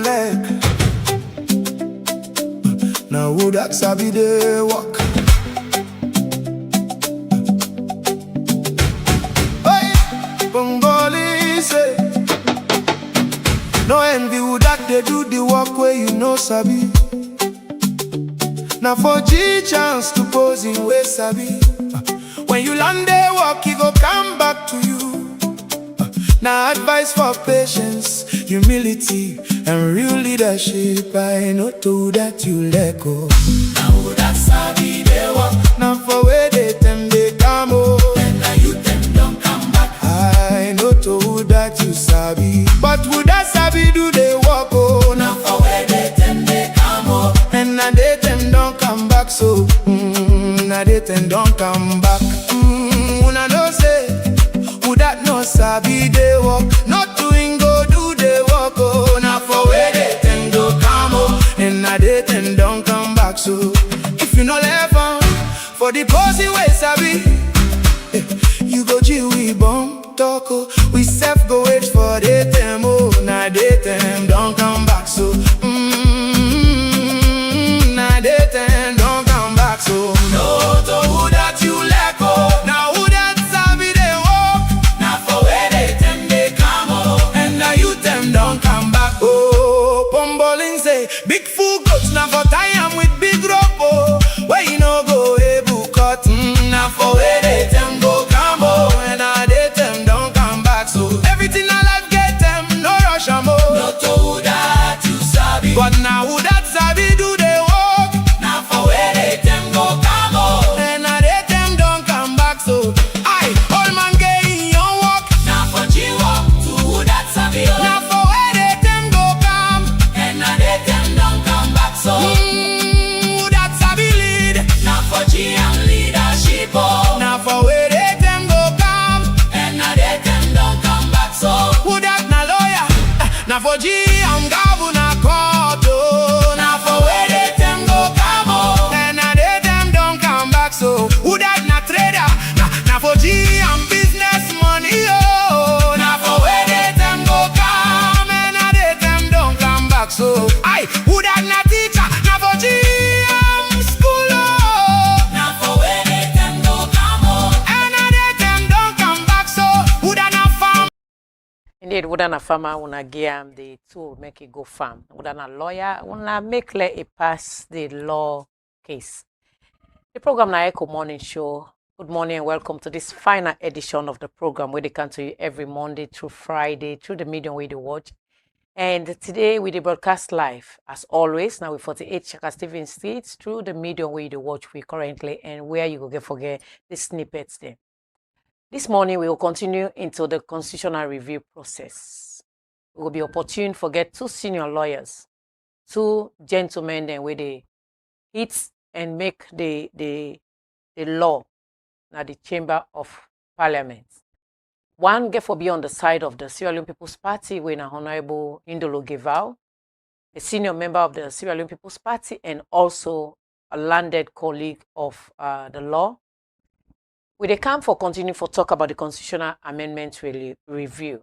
leg. Now who that sabi dey walk? Hey, Congolese say, no envy who that they do the work where you know sabi. Now for G chance to pose in way sabi. When you land there walk, he go come back to you. Now advice for patience, humility, and real leadership. I know to that you let go. Now who that sabi they walk? Now for where they them they come oh. And now you them don't come back. I know to who that you sabi, but who that sabi do they walk oh. Now for where they them they come oh. And now they them don't come back so. Now they them don't come back. Una no say who that no sabi they walk. Not doing go do they walk oh. Now for where they them go come oh. And now they them don't come back so. If you no left on for the posy way sabi, you go G we bump talk oh. We self go wait for they them oh. Now they them don't come back so. Now they them don't come back so. No to who that you let go. Now who that sabi they walk? Now for where they them they come oh. And now you them don't come back oh. Pumballing say big fool goats now for tie am with big rope oh. Where you no go able cut. Now for where they them go come oh. And now they them don't come back so. Everything I life get them no rush am oh. No to who that you sabi. But now who that sabi do they walk? Now for where they them go come oh. And now they them don't come back so. I old man get in your walk. Now for G walk to who that sabi oh. Now for where they them go come. And now they them don't come back so. Who that sabi lead? Now for G and leadership oh. Now for where they them go come. And now they them don't come back so. Who that na lawyer? Now for G I'm governor court oh. Now for where they them go come oh. And now they them don't come back so. Who that na trader? Now for G I'm business money oh. Now for where they them go come. And now they them don't come back so. I who that na teacher? Now for G I'm school oh. Now for where they them go come oh. And now they them don't come back so. Who that na farm? Indeed, wouldn't a farmer wanna give the tool make it go farm? Wouldn't a lawyer wanna make let it pass the law case? The program na Ecko Morning Show. Good morning and welcome to this final edition of the program where they come to you every Monday through Friday through the medium where they watch. And today we broadcast live as always. Now we 48 Shaka Stevens Street through the medium where you watch we currently and where you go get forget the snippets there. This morning, we will continue into the constitutional review process. We will be opportune for get two senior lawyers, two gentlemen, then where they hit and make the law at the Chamber of Parliament. One get for be on the side of the Sierra Leone People's Party, when Honorable Indolo Geval, a senior member of the Sierra Leone People's Party, and also a landed colleague of the law. We dey come for continue for talk about the constitutional amendment review.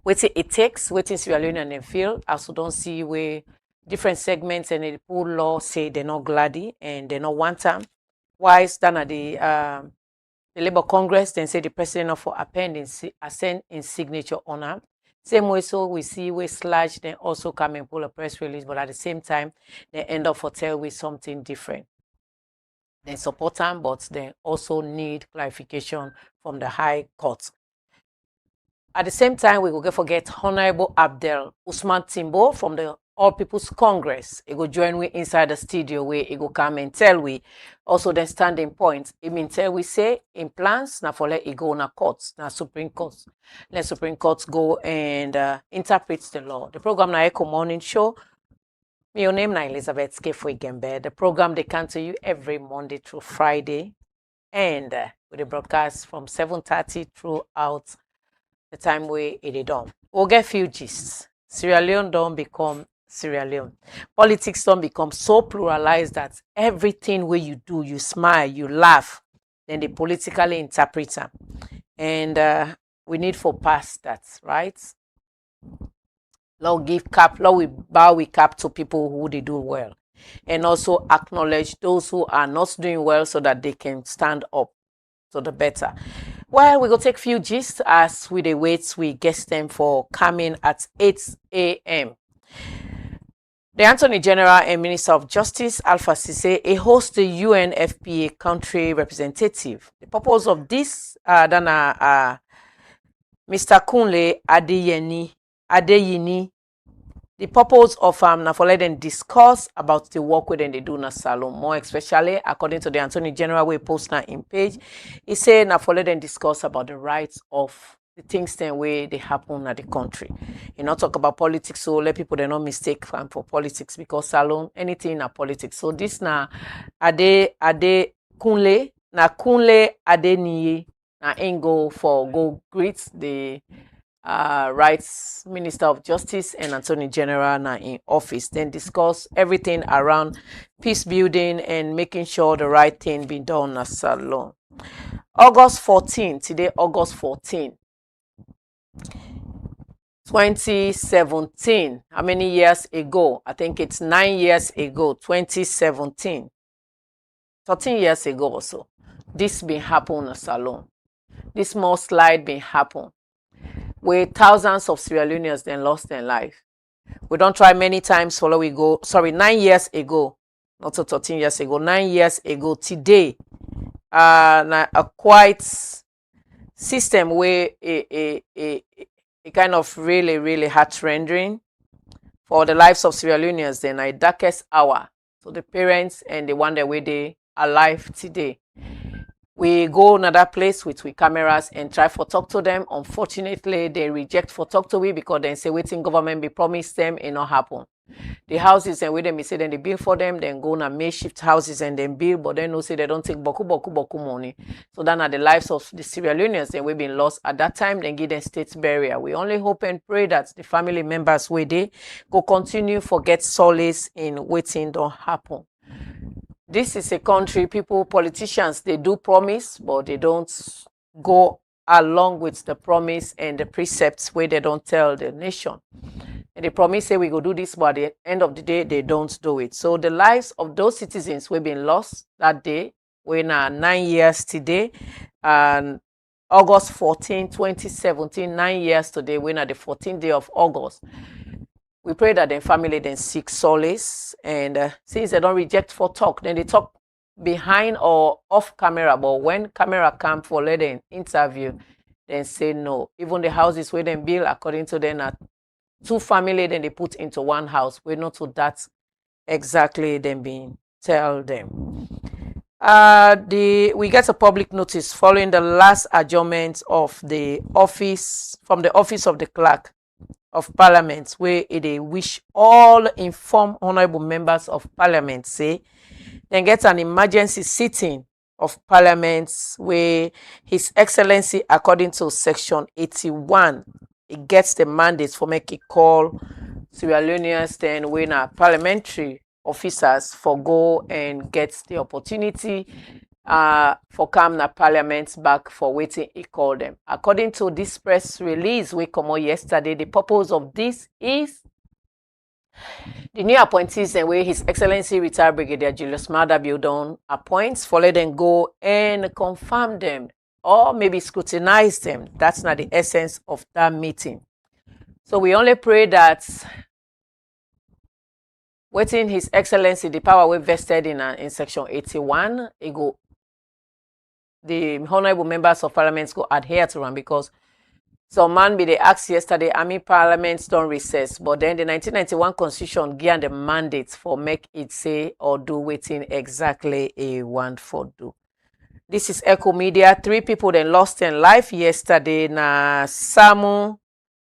Wetin it takes, wetin Sierra Leone and them feel, as we don't see where different segments and the poor law say they're not glady and they not want them. Why stand at the Labour Congress, then say the president of for append assent in signature on them. Same way so we see we slash then also come and pull a press release, but at the same time they end up for tell with something different. They support them, but they also need clarification from the High Court. At the same time, we will get forget Honorable Abdel Usman Timbo from the All People's Congress. He go join we inside the studio where he go come and tell we also the standing points. It mean tell we say in plans now for let it go na courts, na Supreme Court. Let Supreme Court go and interpret the law. The program na Ecko Morning Show. My name is Elizabeth Skefwe-Gembe. The program they come to you every Monday through Friday, and with the broadcast from 7:30 throughout the time where it is done. We'll get few gists. Sierra Leone don't become Sierra Leone. Politics don't become so pluralized that everything where you do, you smile, you laugh, then they politically interpret them. And we need for past that, right? Lord, we bow we cap to people who they do well, and also acknowledge those who are not doing well so that they can stand up to the better. Well, we go take few gists as we dey wait we guest them for coming at 8 a.m. The Attorney General and Minister of Justice, Alpha Sise, hosts the UNFPA country representative. The purpose of this, Mr. Kunle Adeyini. The purpose of na for let them discuss about the work wey dem dey do na salon, more especially according to the Attorney General wey post na im page. He say na for let them discuss about the rights of the things then way they happen at the country. You not talk about politics, so let people they not mistake for politics, because salon anything na politics. So this na Ade Kunle Adeniyi na Ingo for go greet the Rights Minister of Justice and Attorney General na in office, then discuss everything around peace building and making sure the right thing be done na salon. August 14, today August 14, 2017. How many years ago? I think it's 9 years ago, 2017. 13 years ago or so. This been happen in a salon. This small slide been happen, where thousands of Sierra Leoneans then lost their life. We don't try many times, follow we go. Sorry, 9 years ago, not 13 years ago, 9 years ago today. A quite system where a kind of really heart-rendering for the lives of Sierra Leoneans then a darkest hour. So the parents and the one that way they alive today. We go another place with cameras and try for talk to them. Unfortunately, they reject for talk to we because they say waiting government be promised them it not happen. The houses and with them, say then they build for them, then go on makeshift houses and then build, but then no say they don't take boku money. So then are the lives of the Sierra Leoneans and we've been lost at that time, then give them state burial. We only hope and pray that the family members where they go continue forget solace in waiting don't happen. This is a country, politicians, they do promise, but they don't go along with the promise and the precepts where they don't tell the nation. And they promise say we go do this, but at the end of the day, they don't do it. So the lives of those citizens who have been lost that day, we're now 9 years today, and August 14, 2017, 9 years today, we're now the 14th day of August. We pray that the family then seek solace, and since they don't reject for talk, then they talk behind or off camera, but when camera come for let them interview, then say no. Even the houses where they build, according to them, are two family, then they put into one house. We're not to that exactly then being tell them. We get a public notice following the last adjournment of the office from the office of the clerk of Parliament, where they wish all informed honorable members of Parliament say then get an emergency sitting of Parliament where His Excellency, according to Section 81, it gets the mandate for make a call Sierra Leoneans then when parliamentary officers for go and get the opportunity for come na parliament back for waiting he call them. According to this press release we come out yesterday, the purpose of this is the new appointees and where His Excellency retired Brigadier Julius Maada Biodun appoints for let them go and confirm them or maybe scrutinize them. That's not the essence of that meeting. So we only pray that waiting His Excellency, the power we vested in Section 81, the honorable members of Parliament go adhere to them, because some man be they asked yesterday, parliaments don't recess, but then the 1991 Constitution give the mandates for make it say or do waiting exactly a want for do. This is Ecko Media. 3 people then lost their life yesterday na Samu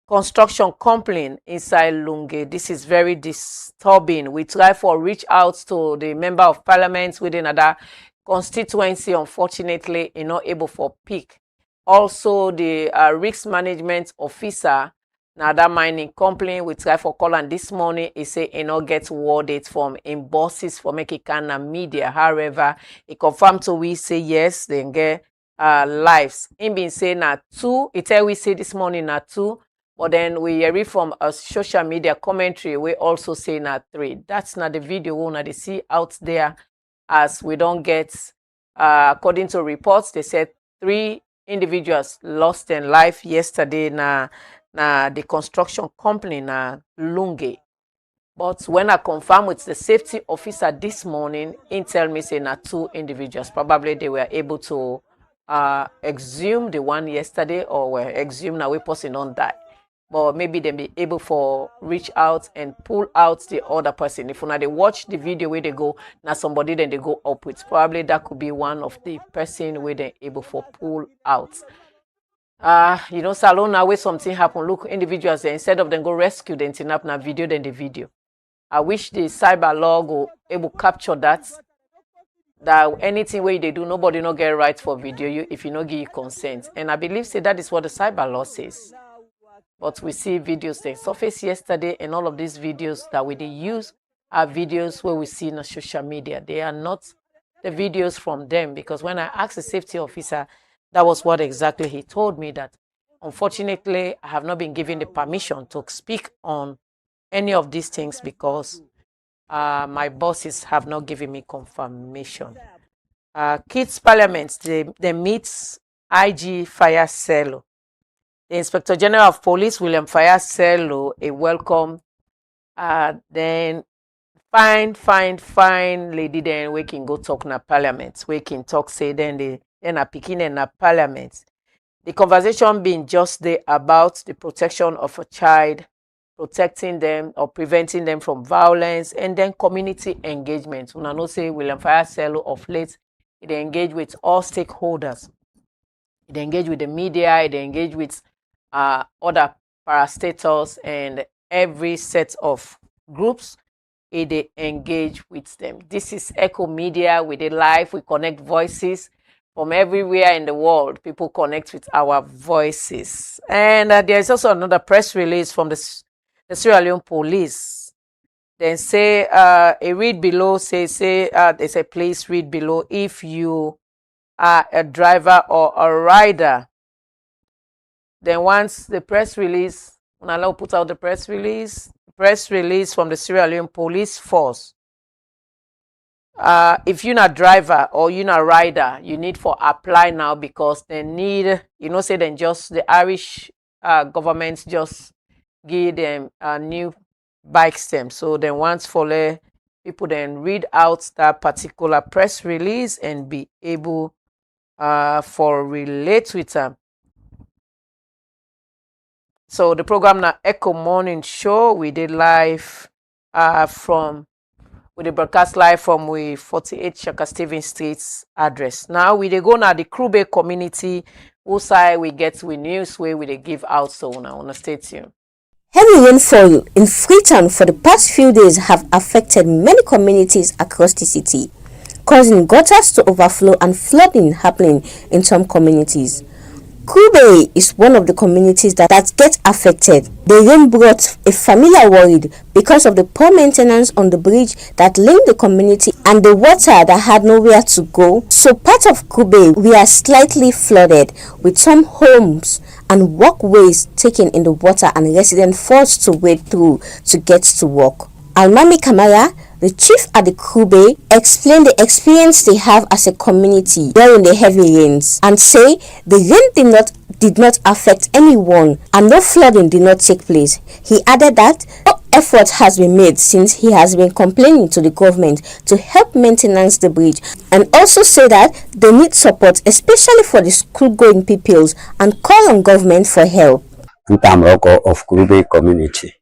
construction company inside Lunge. This is very disturbing. We try for reach out to the member of parliament within another constituency. Unfortunately, not able for pick. Also, the risk management officer now that mining company we try for calling this morning. He say he not get worded from in bosses for make it kind of media. However, he confirmed to we say yes, then get lives. Him been say na 2. He tell we say this morning na 2. But then we read from a social media commentary, we also say na 3. That's not the video we want to see out there, as we don't get, according to reports, they said 3 individuals lost their life yesterday na the construction company na Lunge. But when I confirm with the safety officer this morning, he tell me say na 2 individuals. Probably they were able to exhume the one yesterday, or were exhumed now we person don't die. But maybe they be able to reach out and pull out the other person. If they watch the video where they go, now somebody then they go up with. Probably that could be one of the person where they able to pull out. Salon now where something happen. Look, individuals there, instead of them go rescue, then turn up na video, then the video. I wish the cyber law go able capture that anything where they do, nobody no get right for video if you no give consent. And I believe say that is what the cyber law says. But we see videos they surfaced yesterday, and all of these videos that we use are videos where we see in the social media. They are not the videos from them, because when I asked the safety officer, that was what exactly he told me, that unfortunately I have not been given the permission to speak on any of these things because my bosses have not given me confirmation. Kids Parliament, they meet IG Fire Cello. The Inspector General of Police, William Fire Cello, a welcome. Then fine lady, then we can go talk na Parliament. We can talk, say then a picking in na Parliament. The conversation being just there about the protection of a child, protecting them or preventing them from violence, and then community engagement. Una know say William Fire Cello of late, they engage with all stakeholders. They engage with the media, they engage with other parastatals and every set of groups. They engage with them. This is Ecko Media. We did live. We connect voices from everywhere in the world. People connect with our voices. And there's also another press release from the Sierra Leone police. Then say a read below, they say please read below if you are a driver or a rider. Then once the press release, when I put out the press release from the Sierra Leone police force. If you're not a driver or you're not a rider, you need to apply now, because they need, say then just the Irish government just give them a new bike stamp. So then once for people then read out that particular press release and be able for relate with them. So the program now Ecko Morning Show, we did live we did broadcast live from we 48 Shaka Stephen Street's address. Now we did go now the Krube community, whose side we get with news where we did give out, so now on the stay tuned. Heavy rainfall in Freetown for the past few days have affected many communities across the city, causing gutters to overflow and flooding happening in some communities. Kube is one of the communities that get affected. The rain brought a familiar worried because of the poor maintenance on the bridge that linked the community and the water that had nowhere to go. So part of Kube, we are slightly flooded, with some homes and walkways taken in the water and residents forced to wade through to get to work. Almami Kamara, the chief at the Kube, explained the experience they have as a community during the heavy rains and say the rain did not affect anyone and no flooding did not take place. He added that no effort has been made since he has been complaining to the government to help maintenance the bridge, and also say that they need support, especially for the school-going pupils, and call on government for help. Ntamroko of Kube community,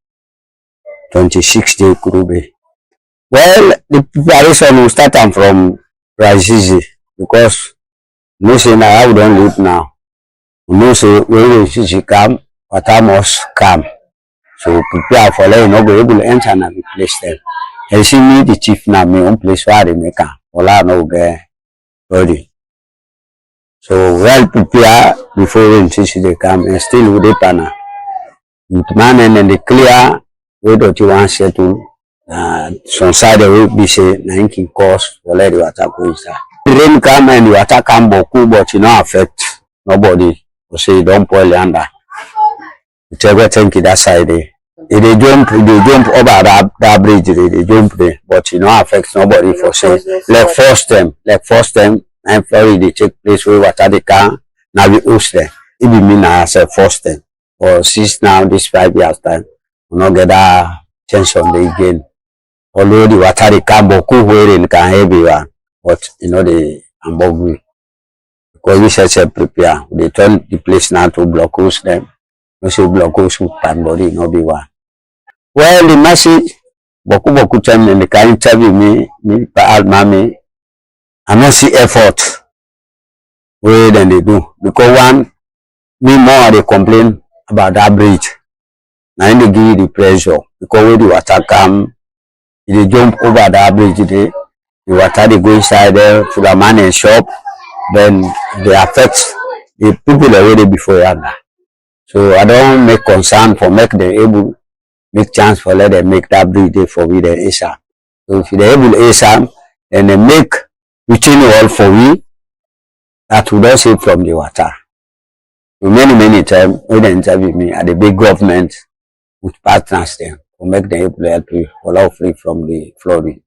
26-day Kube. Well, the preparation will start from Razizi, because no say now we don't live now. No say when we come, water must come. So prepare for let not be able to enter and replace them. And see me the chief now me own place where they make a wala no get ready. So well prepare before when they come, and still with the panel. With man and the clear way that you want settle. Some side will be say 19 course for let the water go inside. The rain come and the water come boku, but you know affect nobody. You say don't boil under. It's everything that side there. If they jump over that bridge, they jump there, but it no affects nobody for say. Like first time, and Florida they take place where water they can now we host them. It be mean I say first time. Or since now this 5 years time, we not get that chance on the again. Although the water they can boku where in can heavy one, but you know the above we. Because we say prepare. They turn the place now to block host them. No say block host pan body no be one. Well, the message, boku time and they can interview me pa mami. I not see effort way than they do because one me more they complain about that bridge. Now they give you the pressure because when the water come, if they jump over that bridge, the water they go inside there for the man and shop, then they affect the people already before you. So I don't make concern for make them able make chance for let them make that bridge there for we the ASAP. So if they able ASAP, then they make between all for we that we don't save from the water. So many times when they interview me at the big government with partners them to make them able to help you allow free from the flooding.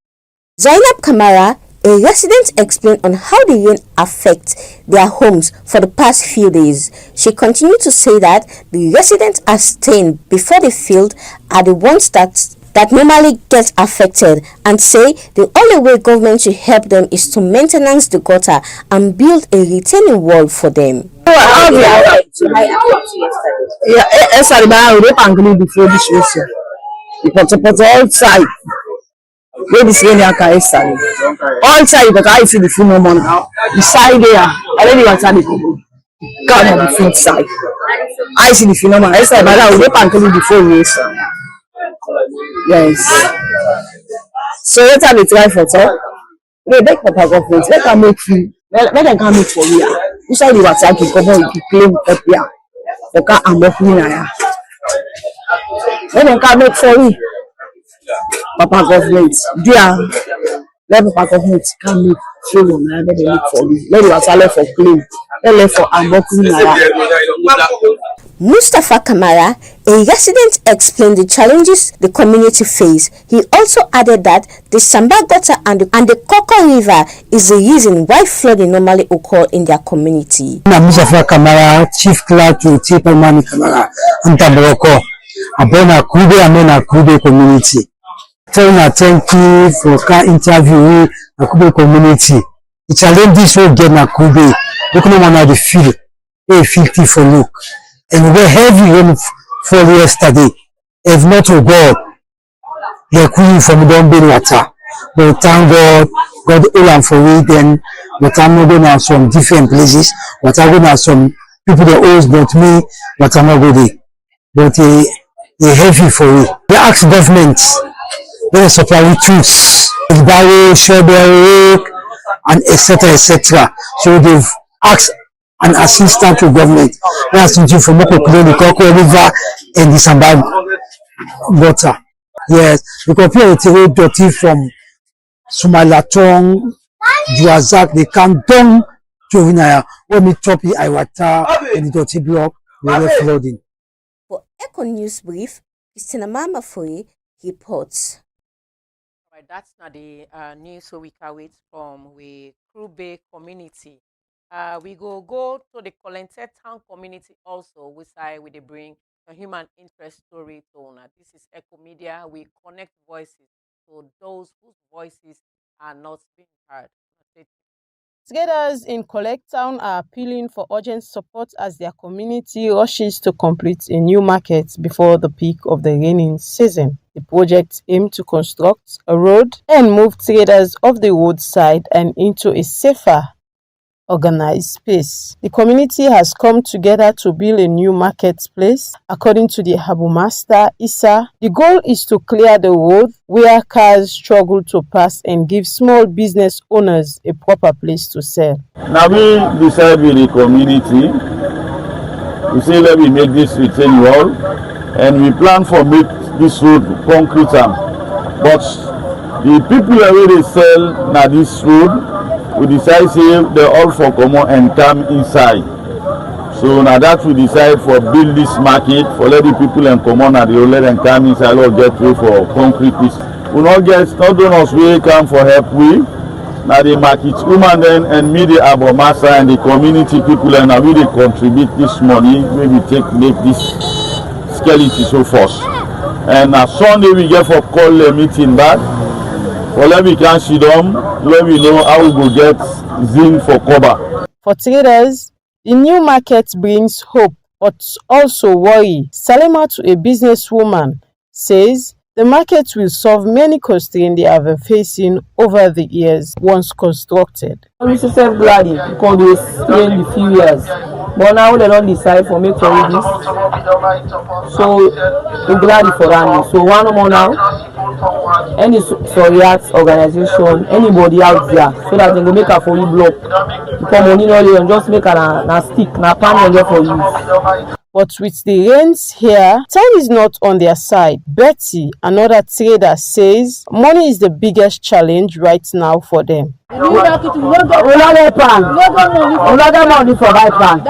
Zainab Kamara, a resident, explained on how the rain affects their homes for the past few days. She continued to say that the residents are staying before the field are the ones that normally get affected, and say the only way government should help them is to maintenance the gutter and build a retaining wall for them. Yeah, yesterday I was angry before this issue. But outside, where this rain yesterday. Outside, but I see the full no money. The side there, I don't even tell the God on the field side. I see the phenomenon. Yesterday, but I was angry before this. Yes. So let me try for talk. They beg for government. Let them make free. Let them come make for you. Inside the water, you come on, you claim up here. Okay, I'm not free now. Let them come make for you. Papa government, dear. Let Papa government come make free one. Let them make for you. Let the water left for claim. Let them for I'm not free now. Mustafa Kamara, a resident, explained the challenges the community face. He also added that the Samba Gutter and the Koko River is the reason why flooding normally occur in their community. Mustafa Kamara, Chief Clerk to Tipamani Kamara, and Tabaroko, Abona Kube Amena Kube community. Thank you for car interview the Kube community. The challenges will get na Kube. Look no one at the field. 50 for look. And we heavy rain fall yesterday. If not to God, they couldn't from don't be water. But thank God, God all and for it. Then, but I'm not going to some different places. But I'm going to some people that always but me. But I'm not going. But they heavy for it. They ask government, they supply with tools, barrow, shovel, and etc. So they've asked an assistant to government. We have to do from the Koko River and the Samba Gutter. Yes, we compare it with dirty from Sumalatong, Juazak, they come down to Vinaya. When we chop the Iwata and the dirty block, we are flooding. For Ecko News Brief, Christina Mamafori reports. Right, that's not the news so we can wait from we Krube community. We go to the Collected Town community also, which we bring a human interest story to owner. This is Ecko Media. We connect voices to those whose voices are not being heard. Traders in Collect Town are appealing for urgent support as their community rushes to complete a new market before the peak of the raining season. The project aims to construct a road and move traders off the roadside and into a safer, organized space. The community has come together to build a new marketplace. According to the Harbour Master, Issa, the goal is to clear the road where cars struggle to pass and give small business owners a proper place to sell. Now we decide with the community, we say let me make this retain wall, and we plan for make this road concrete. But the people that really sell now this road, we decide say they all for come and come inside. So now that we decide for build this market, for let the people and come on and they let them come inside or get way for concrete piece. We not get not donors we come for help we. Now the market woman then and me the Abomasa and the community people and now we they contribute this money, maybe make this skeleton so fast. And now Sunday we get for call the meeting back. For let we can see them, let we know how we go get zinc for cover. For traders, the new market brings hope but also worry. Salima, to a businesswoman, says the market will solve many constraints they have been facing over the years once constructed. I'm so glad because they stay in the few years. But now they don't decide for me to do this. So I'm glad for that. So one more now, any Soriat organization, anybody out there, so that they will make a fully block. Because money no just make a stick, na pan there for use. But with the rains here, time is not on their side. Betty, another trader, says money is the biggest challenge right now for them. Money for buy pan.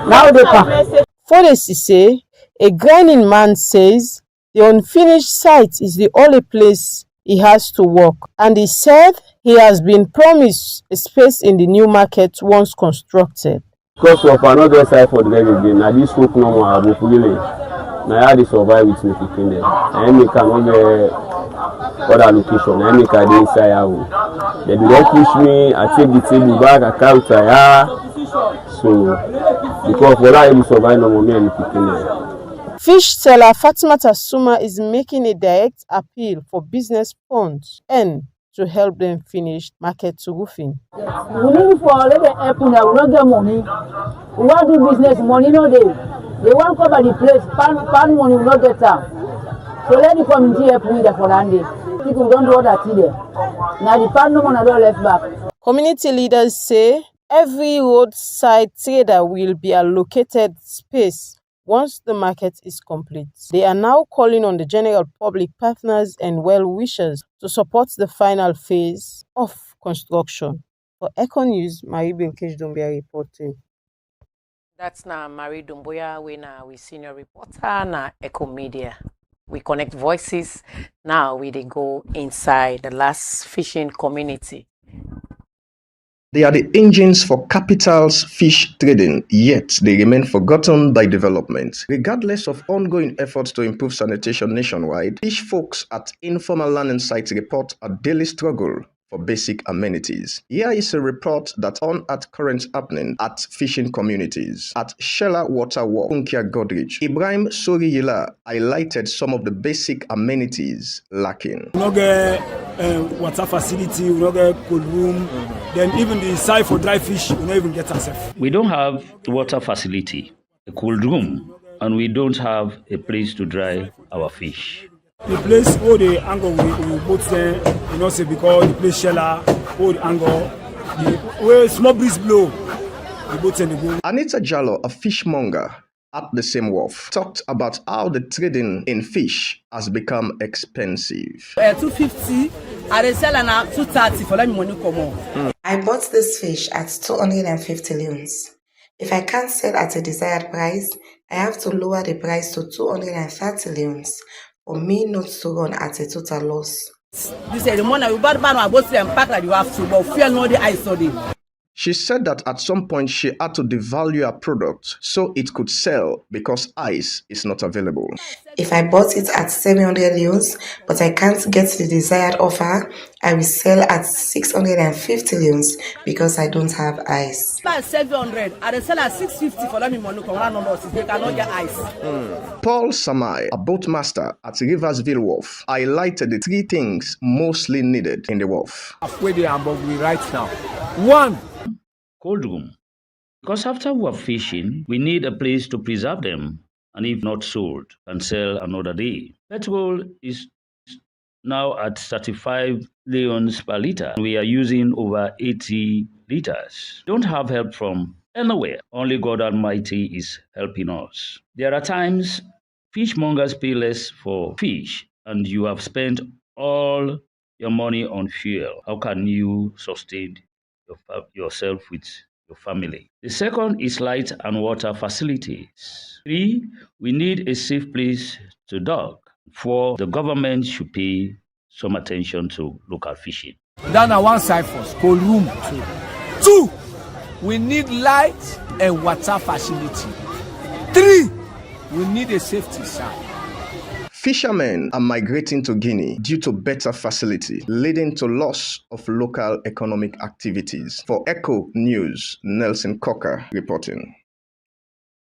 Now they pan. Fodesi say, a grinding man, says the unfinished site is the only place he has to work, and he said he has been promised a space in the new market once constructed. Because of another side for the leg again, now this folk no more about really. Now I had to survive with me picking them. I make another other location. I make a day inside out. They don't push me. I take the table back. I can't tire. So because for that I survive no more me and picking them. Fish seller Fatima Tasuma is making a direct appeal for business funds and to help them finish market roofing. We need for let them help now. We don't get money. We want to do business, money no dey. They want to cover the place. Pan money we not get time. So let the community help with the for land day. People don't do all that there. Now the pan no money don't left back. Community leaders say every roadside trader will be allocated space once the market is complete. They are now calling on the general public, partners and well-wishers to support the final phase of construction. For Ecko News, Marie Bilkesh Dumbia reporting. That's now Marie Dumboya, we senior reporter na Ecko Media. We connect voices. Now we dey go inside the last fishing community. They are the engines for capital's fish trading, yet they remain forgotten by development. Regardless of ongoing efforts to improve sanitation nationwide, fish folks at informal learning sites report a daily struggle for basic amenities. Here is a report that unearthed current happening at fishing communities. At Shella Water Walk, Unkia Godrich, Ibrahim Soriyila highlighted some of the basic amenities lacking. We don't get water facility, we don't get cold room, then even the site for dry fish, we don't even get ourselves. We don't have water facility, a cold room, and we don't have a place to dry our fish. The place all the angle we both there, you know, say because the place Shella, all the angle, where small breeze blow, the boats and the boat. Anita Jallo, a fishmonger at the same wharf, talked about how the trading in fish has become expensive. 250, I dey sell now 230 for let me money come on. I bought this fish at 250 loons. If I can't sell at a desired price, I have to lower the price to 230 loons. For me not to run at a total loss. You say the money we bought my boat and pack like you have to, but fear no the ice on it. She said that at some point she had to devalue her product so it could sell because ice is not available. If I bought it at 700 loons, but I can't get the desired offer, I will sell at 650 loons because I don't have ice. 700, I sell at 650 for let me money come around numbers. They cannot get ice. Paul Samai, a boatmaster at Riversville Wharf, highlighted the three things mostly needed in the wharf. Where they are right now. One, cold room. Because after we are fishing, we need a place to preserve them, and if not sold, can sell another day. Petrol is now at 35 leons per liter. We are using over 80 liters. Don't have help from anywhere. Only God Almighty is helping us. There are times fishmongers pay less for fish, and you have spent all your money on fuel. How can you sustain yourself with your family. The second is light and water facilities. 3, we need a safe place to dock. 4, the government should pay some attention to local fishing. Down at one side first, cold room. 2, we need light and water facility. 3, we need a safety sign. Fishermen are migrating to Guinea due to better facility, leading to loss of local economic activities. For Ecko News, Nelson Cocker reporting.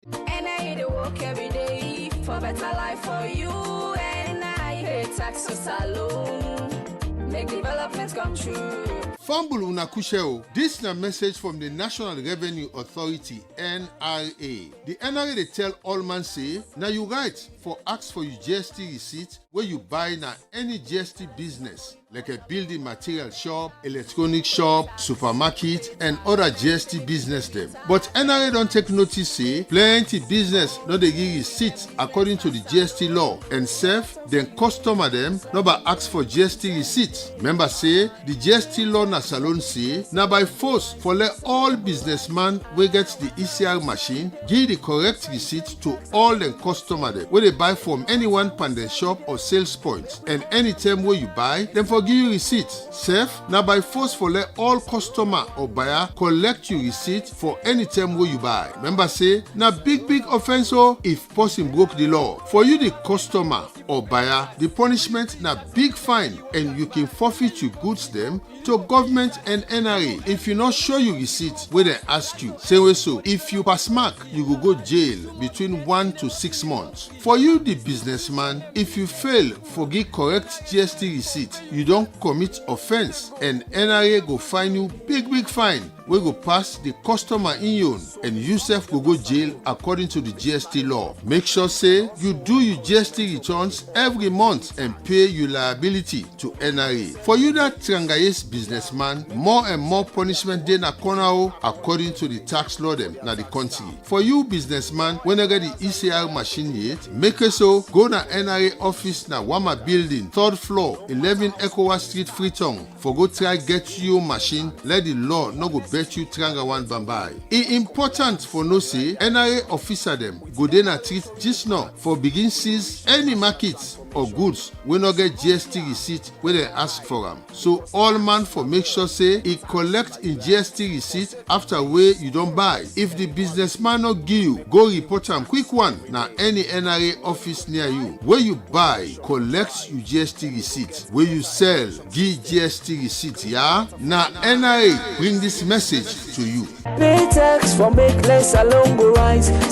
And I hate to work every day for better life for you. And I hate taxes alone. Make developments come true. Fambul unakusheo. This na message from the National Revenue Authority (NRA). The NRA they tell all man say, now you right for ask for your GST receipt where you buy na any GST business like a building material shop, electronic shop, supermarket, and other GST business them. But NRA don't take notice say plenty business no dey give receipt according to the GST law, and self then customer them no but ask for GST receipt. Member say the GST law na salon say na by force for let all businessman wey get the ECR machine give the correct receipt to all them customer them where they buy from any one pandem shop or sales point, and anytime where you buy them for give you receipt. Self na by force for let all customer or buyer collect your receipt for any time where you buy. Remember say na big offense if person broke the law. For you the customer or buyer, the punishment na big fine, and you can forfeit your goods them to government and NRA if you not show your receipt where they ask you. Say way so, if you pass mark, you go jail between 1 to 6 months. For you the businessman, if you fail for give correct GST receipt, you don't commit offense, and NRA go fine you big fine. We go pass the customer in you, and you self go jail according to the GST law. Make sure say you do your GST returns every month and pay your liability to NRA. For you that Trangayes businessman, more and more punishment dey na corner according to the tax law them na the country. For you businessman, when you get the ECR machine yet, make it so go na NRA office na Wama building, 3rd floor, 11 Ecko Street, Freetown. For go try get your machine, let the law no go bet you tranga one bambai. It important for no say NRA officer them go then treat just now for begin seize any markets or goods we not get GST receipt where they ask for them. So all man for make sure say he collect in GST receipt after way you don't buy. If the businessman not give you, go report them quick one now any NRA office near you. Where you buy, collect your GST receipt. Where you sell, give GST receipt. Yeah, now NRA bring this message to you.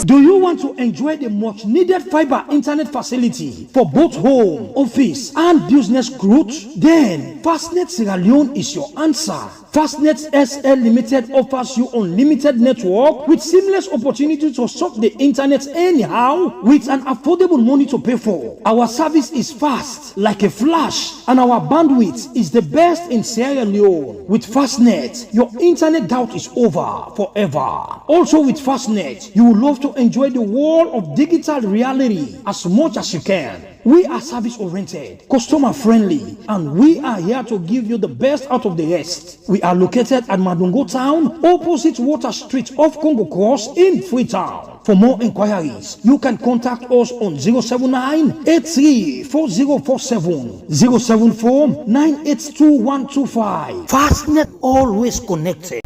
Do you want to enjoy the much needed fiber internet facility for both home, office, and business growth? Then Fastnet Sierra Leone is your answer. Fastnet SL Limited offers you unlimited network with seamless opportunity to surf the internet anyhow with an affordable money to pay for. Our service is fast like a flash, and our bandwidth is the best in Sierra Leone. With Fastnet, your internet doubt is over forever. Also with Fastnet, you will love to enjoy the world of digital reality as much as you can. We are service oriented, customer friendly, and we are here to give you the best out of the rest. We are located at Madungo Town, opposite Water Street off Congo Cross in Freetown. For more inquiries, you can contact us on 079-834047, 074-982-125. Fastnet, always connected.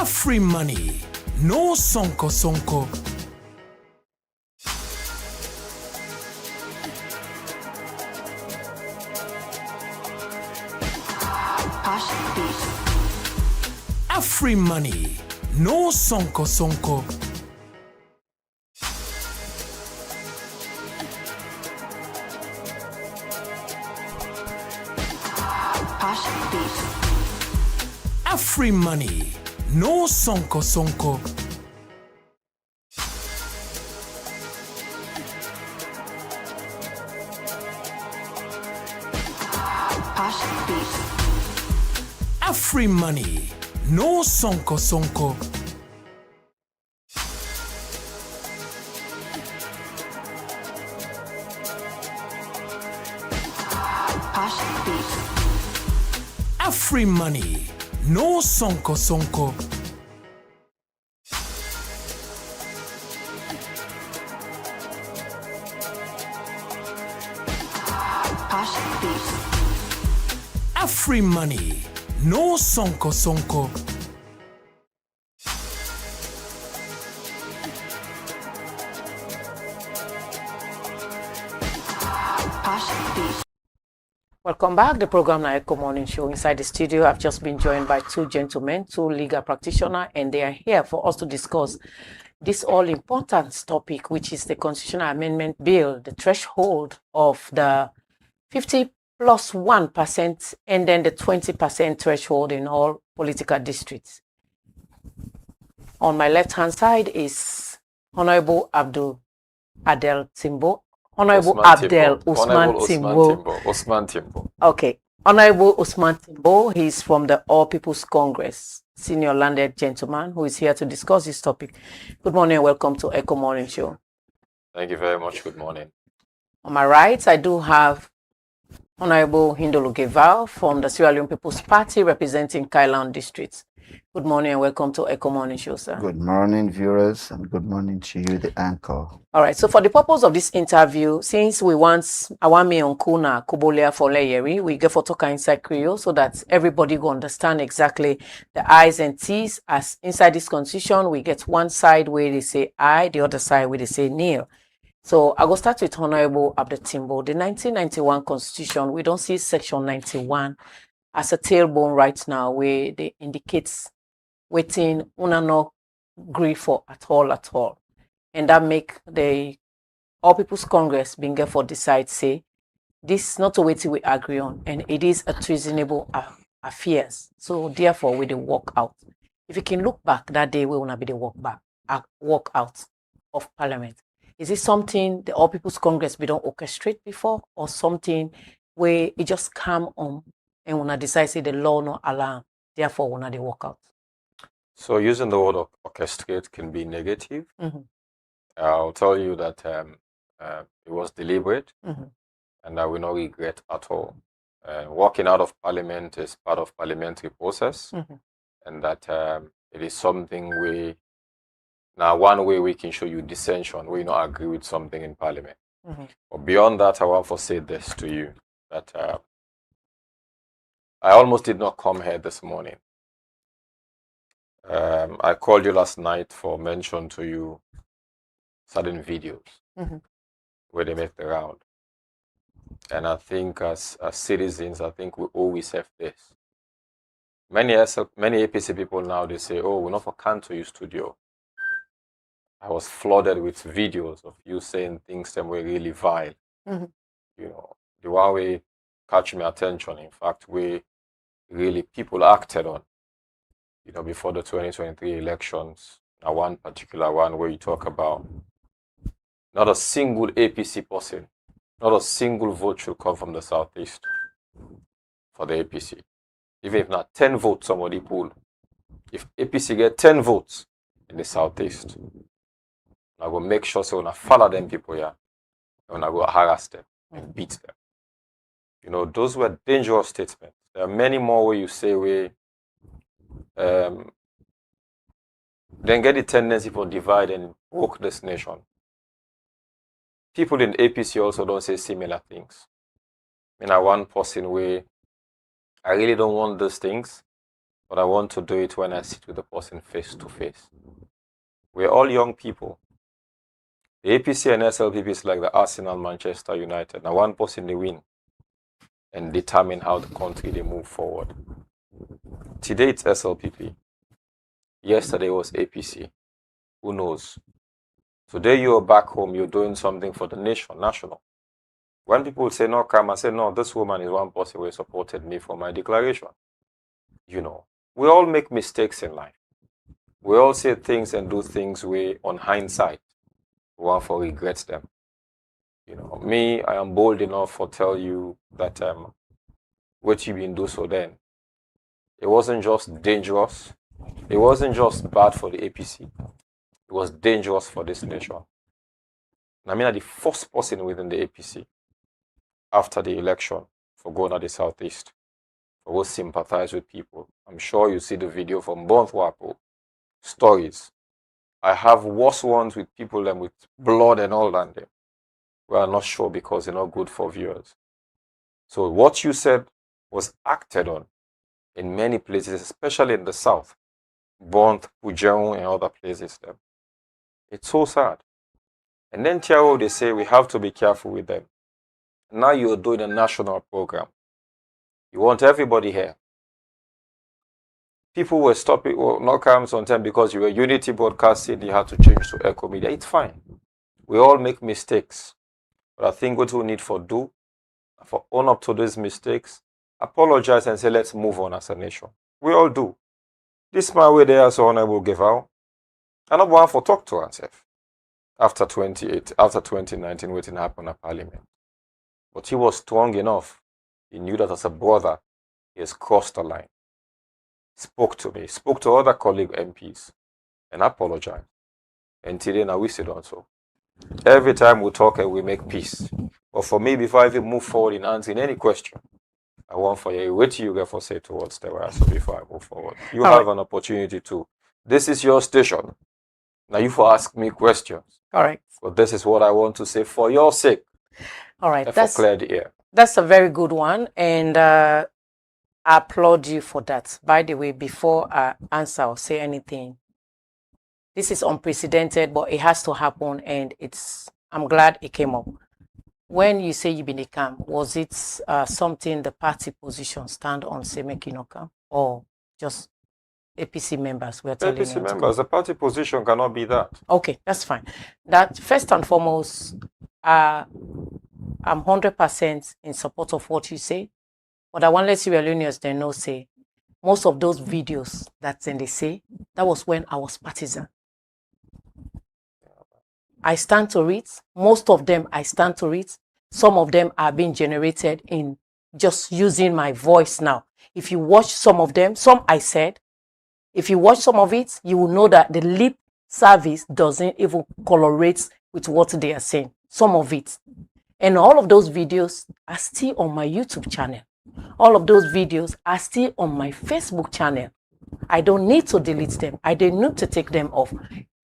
Free money, no sonko. Free money, no sonko. Free money. No sonko. Free money. No sonko. Afri money, no sonko sonko. Afri money, no sonko sonko. Welcome back. The program now Ecko Morning Show. Inside the studio, I've just been joined by two gentlemen, two legal practitioners, and they are here for us to discuss this all-important topic, which is the Constitutional Amendment Bill, the threshold of the 50 plus 1% and then the 20% threshold in all political districts. On my left-hand side is Honorable Abdul Adel Timbo. Honorable Abdel Usman Timbo. Usman Timbo. Okay. Honorable Usman Timbo, he's from the All People's Congress, senior landed gentleman who is here to discuss this topic. Good morning and welcome to Ecko Morning Show. Thank you very much. Good morning. On my right, I do have Honorable Hindolu Geval from the Sierra Leone People's Party representing Kailan District. Good morning and welcome to Ecko Morning Show, sir. Good morning, viewers, and good morning to you, the anchor. All right, so for the purpose of this interview, since we want Awami Onkuna Kubolia for Leyeri, we get for talk inside Creole so that everybody will understand exactly the I's and T's. As inside this constitution, we get one side where they say I, the other side where they say nil. So I will start with Honorable Abdel Timbo. The 1991 constitution, we don't see section 91 as a tailbone right now where they indicates waiting una no agree for at all. And that make the All People's Congress being for decide say this not a waiting we agree on, and it is a treasonable affairs. So therefore we the walk out. If you can look back that day, we wanna be the walk out of Parliament. Is it something the All People's Congress be don't orchestrate before, or something where it just come on and when I decide say the law no allow, therefore when they walk out? So using the word orchestrate can be negative. I'll tell you that it was deliberate, and I will not regret at all. Walking out of Parliament is part of parliamentary process, and that it is something we now one way we can show you dissension, we not agree with something in Parliament. But beyond that, I want to say this to you that I almost did not come here this morning. I called you last night for mention to you certain videos where they make the round. And I think as citizens, I think we always have this. Many APC people now, they say, oh, we're not for Canto you studio. I was flooded with videos of you saying things that were really vile. You know, the one way catch my attention, in fact, we really people acted on, you know, before the 2023 elections. Now one particular one where you talk about not a single APC person, not a single vote should come from the Southeast for the APC. Even if not 10 votes somebody pull, if APC get 10 votes in the Southeast, I will make sure so when I follow them people here, and I will harass them and beat them. You know, those were dangerous statements. There are many more where you say we then get the tendency for divide and broke this nation. People in APC also don't say similar things. I mean, I one person where I really don't want those things, but I want to do it when I sit with the person face to face. We're all young people. The APC and SLPP is like the Arsenal, Manchester United. Now one person they win and determine how the country they move forward. Today it's SLPP. Yesterday was APC. Who knows? Today you're back home, you're doing something for the nation, national. When people say no, come and say no, this woman is one person who supported me for my declaration. You know, we all make mistakes in life. We all say things and do things we, on hindsight, one for regrets them. You know, me, I am bold enough to tell you that what you been do so then. It wasn't just dangerous. It wasn't just bad for the APC. It was dangerous for this nation. And I mean, the first person within the APC after the election for going to the Southeast I will sympathize with people. I'm sure you see the video from Bonthwapo. Stories. I have worse ones with people than with blood and all that. We are not sure because they're not good for viewers. So what you said was acted on in many places, especially in the south. Bonth, Pujehun, and other places. It's so sad. And then Tiago, they say we have to be careful with them. Now you're doing a national program. You want everybody here. People were stopping not coming on time because you were Unity Broadcasting, you had to change to Ecko Media. It's fine. We all make mistakes. But I think what we need for own up to these mistakes, apologize and say, let's move on as a nation. We all do. This man way there so honorable give out. And I'm one for talk to himself. After 2019, waiting happened at Parliament. But he was strong enough. He knew that as a brother, he has crossed the line. Spoke to me, spoke to other colleague MPs, and apologized. And today now we sit on so. Every time we talk and we make peace. But for me, before I even move forward in answering any question, I want for you, wait till you get for say towards the right, so before I move forward. You have an opportunity to. This is your station. Now you for ask me questions. Correct. But this is what I want to say for your sake. All right. That's clear the air. That's a very good one. And I applaud you for that. By the way, before I answer or say anything, this is unprecedented, but it has to happen, and I'm glad it came up. When you say you been a camp, was it something the party position stand on, say making no camp, or just APC members were telling APC you? members, the party position cannot be that. Okay, that's fine. That first and foremost, I'm 100% in support of what you say, but I want to let Sierra Leoneans they know say most of those videos that they say that was when I was partisan. I stand to read. Most of them I stand to read. Some of them are being generated in just using my voice now. If you watch some of them, some I said, if you watch some of it, you will know that the lip service doesn't even correlate with what they are saying. Some of it. And all of those videos are still on my YouTube channel. All of those videos are still on my Facebook channel. I don't need to delete them. I don't need to take them off.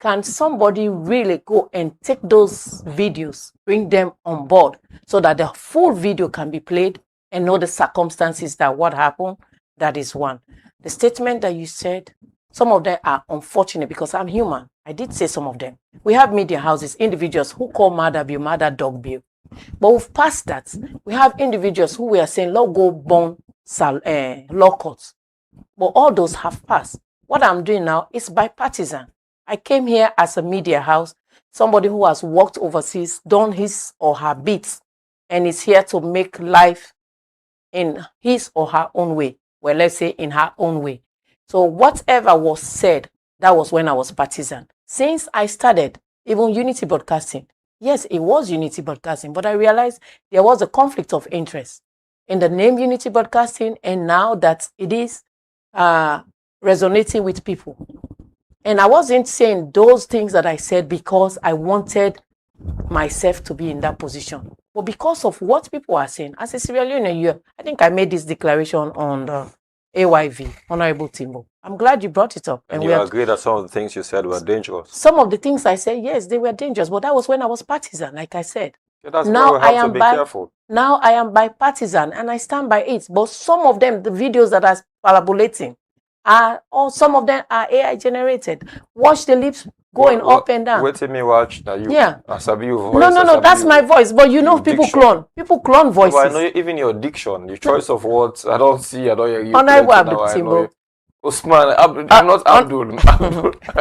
Can somebody really go and take those videos, bring them on board so that the full video can be played and know the circumstances that what happened? That is one. The statement that you said, some of them are unfortunate because I'm human. I did say some of them. We have media houses, individuals who call mother bill, mother dog bill. But we've passed that. We have individuals who were saying, law go born law courts. But all those have passed. What I'm doing now is bipartisan. I came here as a media house, somebody who has worked overseas, done his or her bits, and is here to make life in his or her own way. Well, let's say in her own way. So whatever was said, that was when I was partisan. Since I started, even Unity Broadcasting, yes, it was Unity Broadcasting, but I realized there was a conflict of interest in the name Unity Broadcasting, and now that it is resonating with people. And I wasn't saying those things that I said because I wanted myself to be in that position, but because of what people are saying. As a Sierra Leone, I think I made this declaration on the AYV, Honorable Timbo. I'm glad you brought it up. And you agree that some of the things you said were dangerous? Some of the things I said, yes, they were dangerous, but that was when I was partisan, like I said. Yeah, that's now why we have to be careful. Now I am bipartisan, and I stand by it. But some of them, the videos that are parabolating, or some of them are AI generated. Watch the lips going up and down. Wait till me watch that you. Yeah. Voice, no, that's my voice. But you know, people clone. People clone voices. No, I know even your diction, your choice of words. I don't hear you. Honorable Timbo. Usman, I'm not Abdul.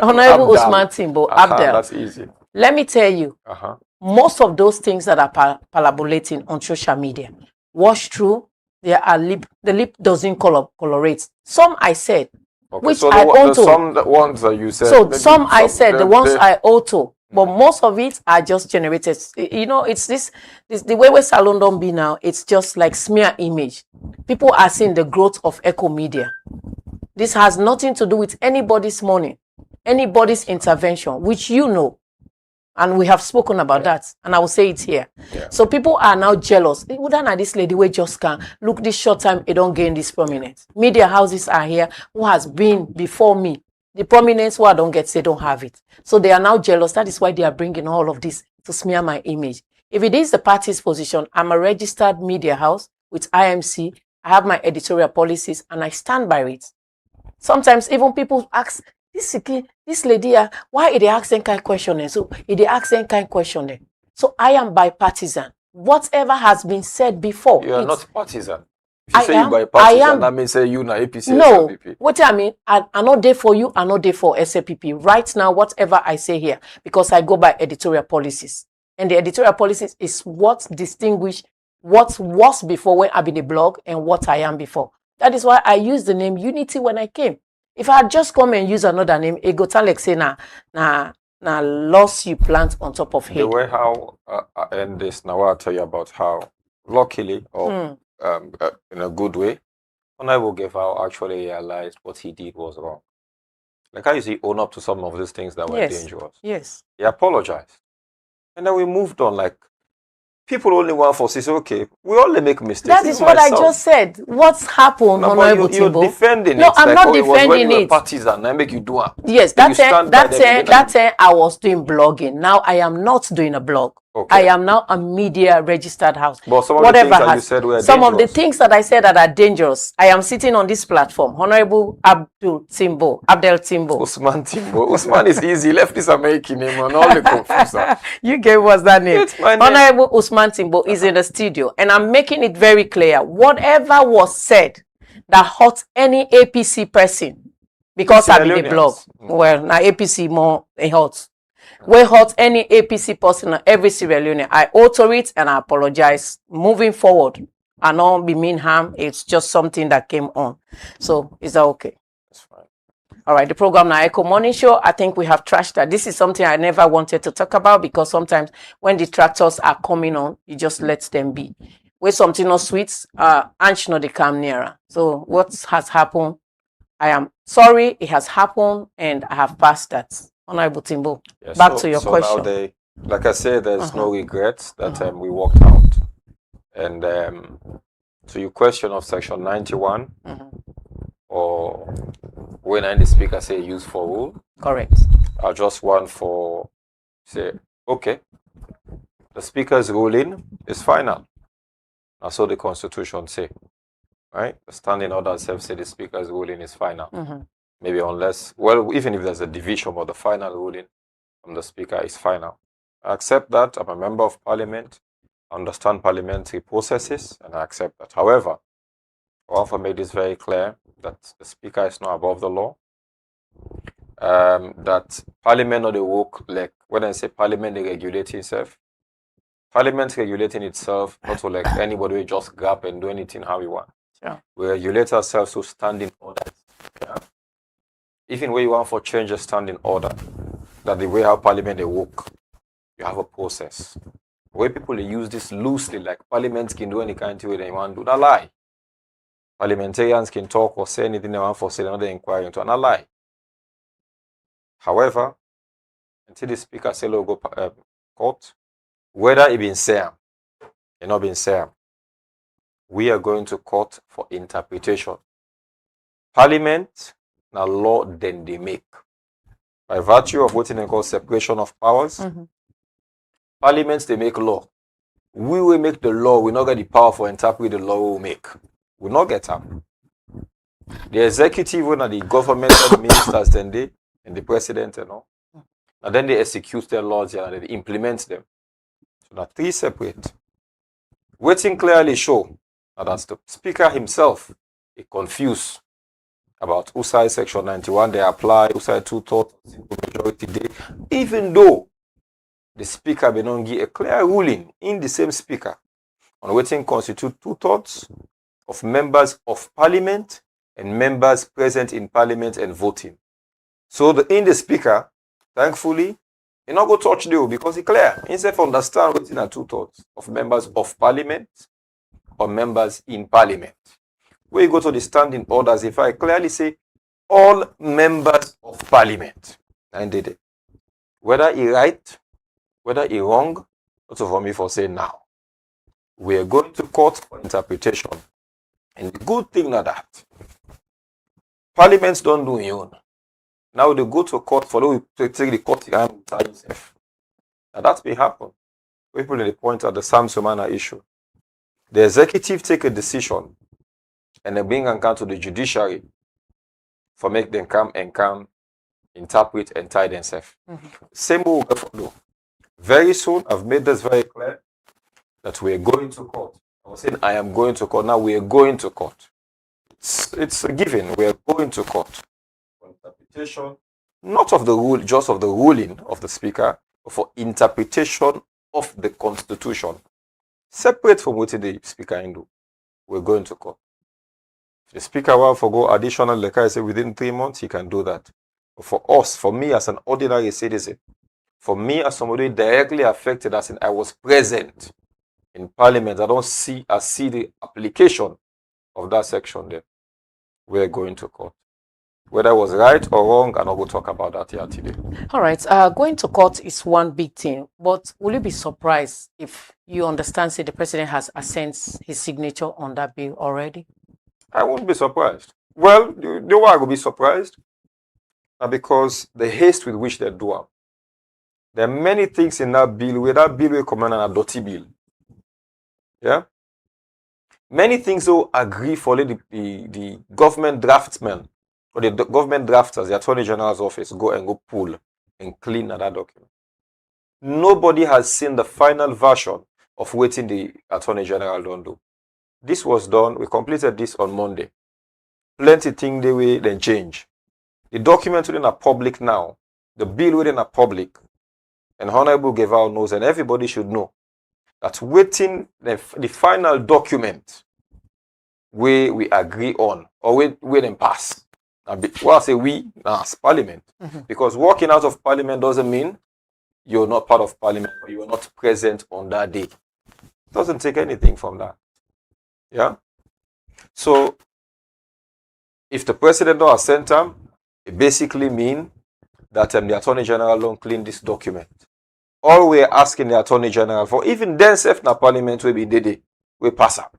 Honorable Usman Timbo. Abdel. That's easy. Let me tell you, most of those things that are parabolating on social media, wash through. The lip doesn't colorate. Some I said, okay, which so I auto. Some the ones that you said. So some I said, the ones I auto. But most of it are just generated. You know, it's this the way Salon don't be now. It's just like smear image. People are seeing the growth of Ecko Media. This has nothing to do with anybody's money, anybody's intervention, which you know. And we have spoken about that, and I will say it here. So people are now jealous. Wouldn't this lady we just can look this short time, it don't gain this prominence. Media houses are here who has been before me. The prominence who I don't get, they don't have it. So they are now jealous. That is why they are bringing all of this to smear my image. If it is the party's position, I'm a registered media house with IMC. I have my editorial policies and I stand by it. Sometimes even people ask, this lady, why is they asking kind question? So is they asking kind question? So I am bipartisan. Whatever has been said before. You are not partisan. If you say you bipartisan, that means say you na APC. No, SLPP. what I mean, I'm not there for you, I'm not there for SLPP. Right now, whatever I say here, because I go by editorial policies. And the editorial policies is what distinguish what was before when I've been a blog and what I am before. That is why I used the name Unity when I came. If I had just come and use another name, it go tell like say na loss you plant on top of head. The way how I end this now, I'll tell you about how, luckily or in a good way, Honorable Gevao actually realized what he did was wrong. Like how you see, own up to some of these things that were dangerous. Yes. He apologized, and then we moved on. Like, people only want for say, okay, we only make mistakes. That is what I just said. What's happened, no, Honorable you're Timbo? defending no, it. I'm like, not oh, defending it. Partisan, I make you do it. Yes, that's it. I was doing blogging. Now I am not doing a blog. Okay. I am now a media registered house. But some of the things that you said were some dangerous. of the things that I said that are dangerous. I am sitting on this platform. Honorable Abdel Timbo. Usman Timbo. Usman is easy. Left this American name and all the confusion. You gave us that name. It's my name. Honorable Usman Timbo is in the studio, and I'm making it very clear. Whatever was said that hurt any APC person, because I'm in the blog. Well, now APC more a hurt. We hurt any APC person or every Sierra Leone. I alter it and I apologize. Moving forward, I don't be mean harm. It's just something that came on. So is that okay? That's fine. All right, the program now Ecko Morning Show. I think we have trashed that. This is something I never wanted to talk about because sometimes when detractors are coming on, you just let them be. When something not sweet, and they come nearer. So what has happened? I am sorry it has happened and I have passed that. Honorable Timbo, back to your question. Now like I said, there's no regrets that we walked out. And to your question of section 91, or when the speaker say use for rule. Correct. I just want for say, okay, the speaker's ruling is final. That's what the Constitution say. Right? The standing order itself say the speaker's ruling is final. Maybe unless, well, even if there's a division, but the final ruling from the speaker is final. I accept that. I'm a member of parliament. I understand parliamentary processes, and I accept that. However, I want to make this very clear that the speaker is not above the law. That parliament not the work, like when I say parliament, they regulate itself. Parliament regulating itself, not to like anybody will just grab and do anything how we want. Sure. We regulate ourselves to standing orders. Yeah? Even when you want for change a standing order, that the way how parliament they work, you have a process. The way people they use this loosely, like parliaments can do any kind of way they want to do, that lie. Parliamentarians can talk or say anything they want for say another inquiry into, and a lie. However, until the speaker say go court, whether it been said or not been said, we are going to court for interpretation. Parliament now law then they make. By virtue of what they call separation of powers, parliaments they make law. We will make the law, we not get the power for interpret the law we will make. We not get them. The executive and the government and the ministers then they and the president and all. And then they execute their laws and they implement them. So now three separate. Waiting clearly show that as the speaker himself is confused about who side section 91 they apply, who side 2/3 majority day, even though the speaker may not give a clear ruling in the same speaker on waiting constitute 2/3 of members of parliament and members present in parliament and voting. So in the speaker, thankfully, he not go touch the because he clear. Instead of understand waiting are 2/3 of members of parliament or members in parliament. When you go to the standing orders, if I clearly say all members of parliament, and did it, whether he right whether he wrong, also for me for saying now. We are going to court for interpretation. And the good thing now that parliaments don't do your own. Now they go to court for to take the court in hand with yourself. Now that may happen. People in the point at the Sam Sumana issue. The executive take a decision and they bring and come to the judiciary for make them come and interpret and tie themselves. Same way we go do. Very soon, I've made this very clear that we are going to court. I was saying I am going to court. Now we are going to court. It's a given. We are going to court for interpretation, not of the rule, just of the ruling of the speaker, but for interpretation of the constitution. Separate from what the speaker can do. We're going to court. If the speaker will forgo additional, like I say, within 3 months, he can do that. But for us, for me as an ordinary citizen, for me as somebody directly affected, as in I was present in parliament, I see the application of that section there. We're going to court. Whether it was right or wrong, and I will talk about that here today. All right. Going to court is one big thing, but will you be surprised if you understand, say, the president has assents his signature on that bill already? I won't be surprised. Well, the way I will be surprised because the haste with which they do it. There are many things in that bill where that bill will come on a dirty bill. Yeah? Many things will agree for the government draftsman or the government drafters, the Attorney General's office, go pull and clean that document. Nobody has seen the final version of what the Attorney General don't do. This was done, we completed this on Monday. Plenty things they will then change. The document within a public now, the bill within a public, and Honorable Guevara knows, and everybody should know, that waiting the final document we agree on, or we then pass. Well, I say we, as Parliament. Because walking out of Parliament doesn't mean you're not part of Parliament or you're not present on that day. It doesn't take anything from that. Yeah? So, if the president don't assent them, it basically means that the Attorney General don't clean this document. All we're asking the Attorney General for, even then, if na Parliament will be did we pass up.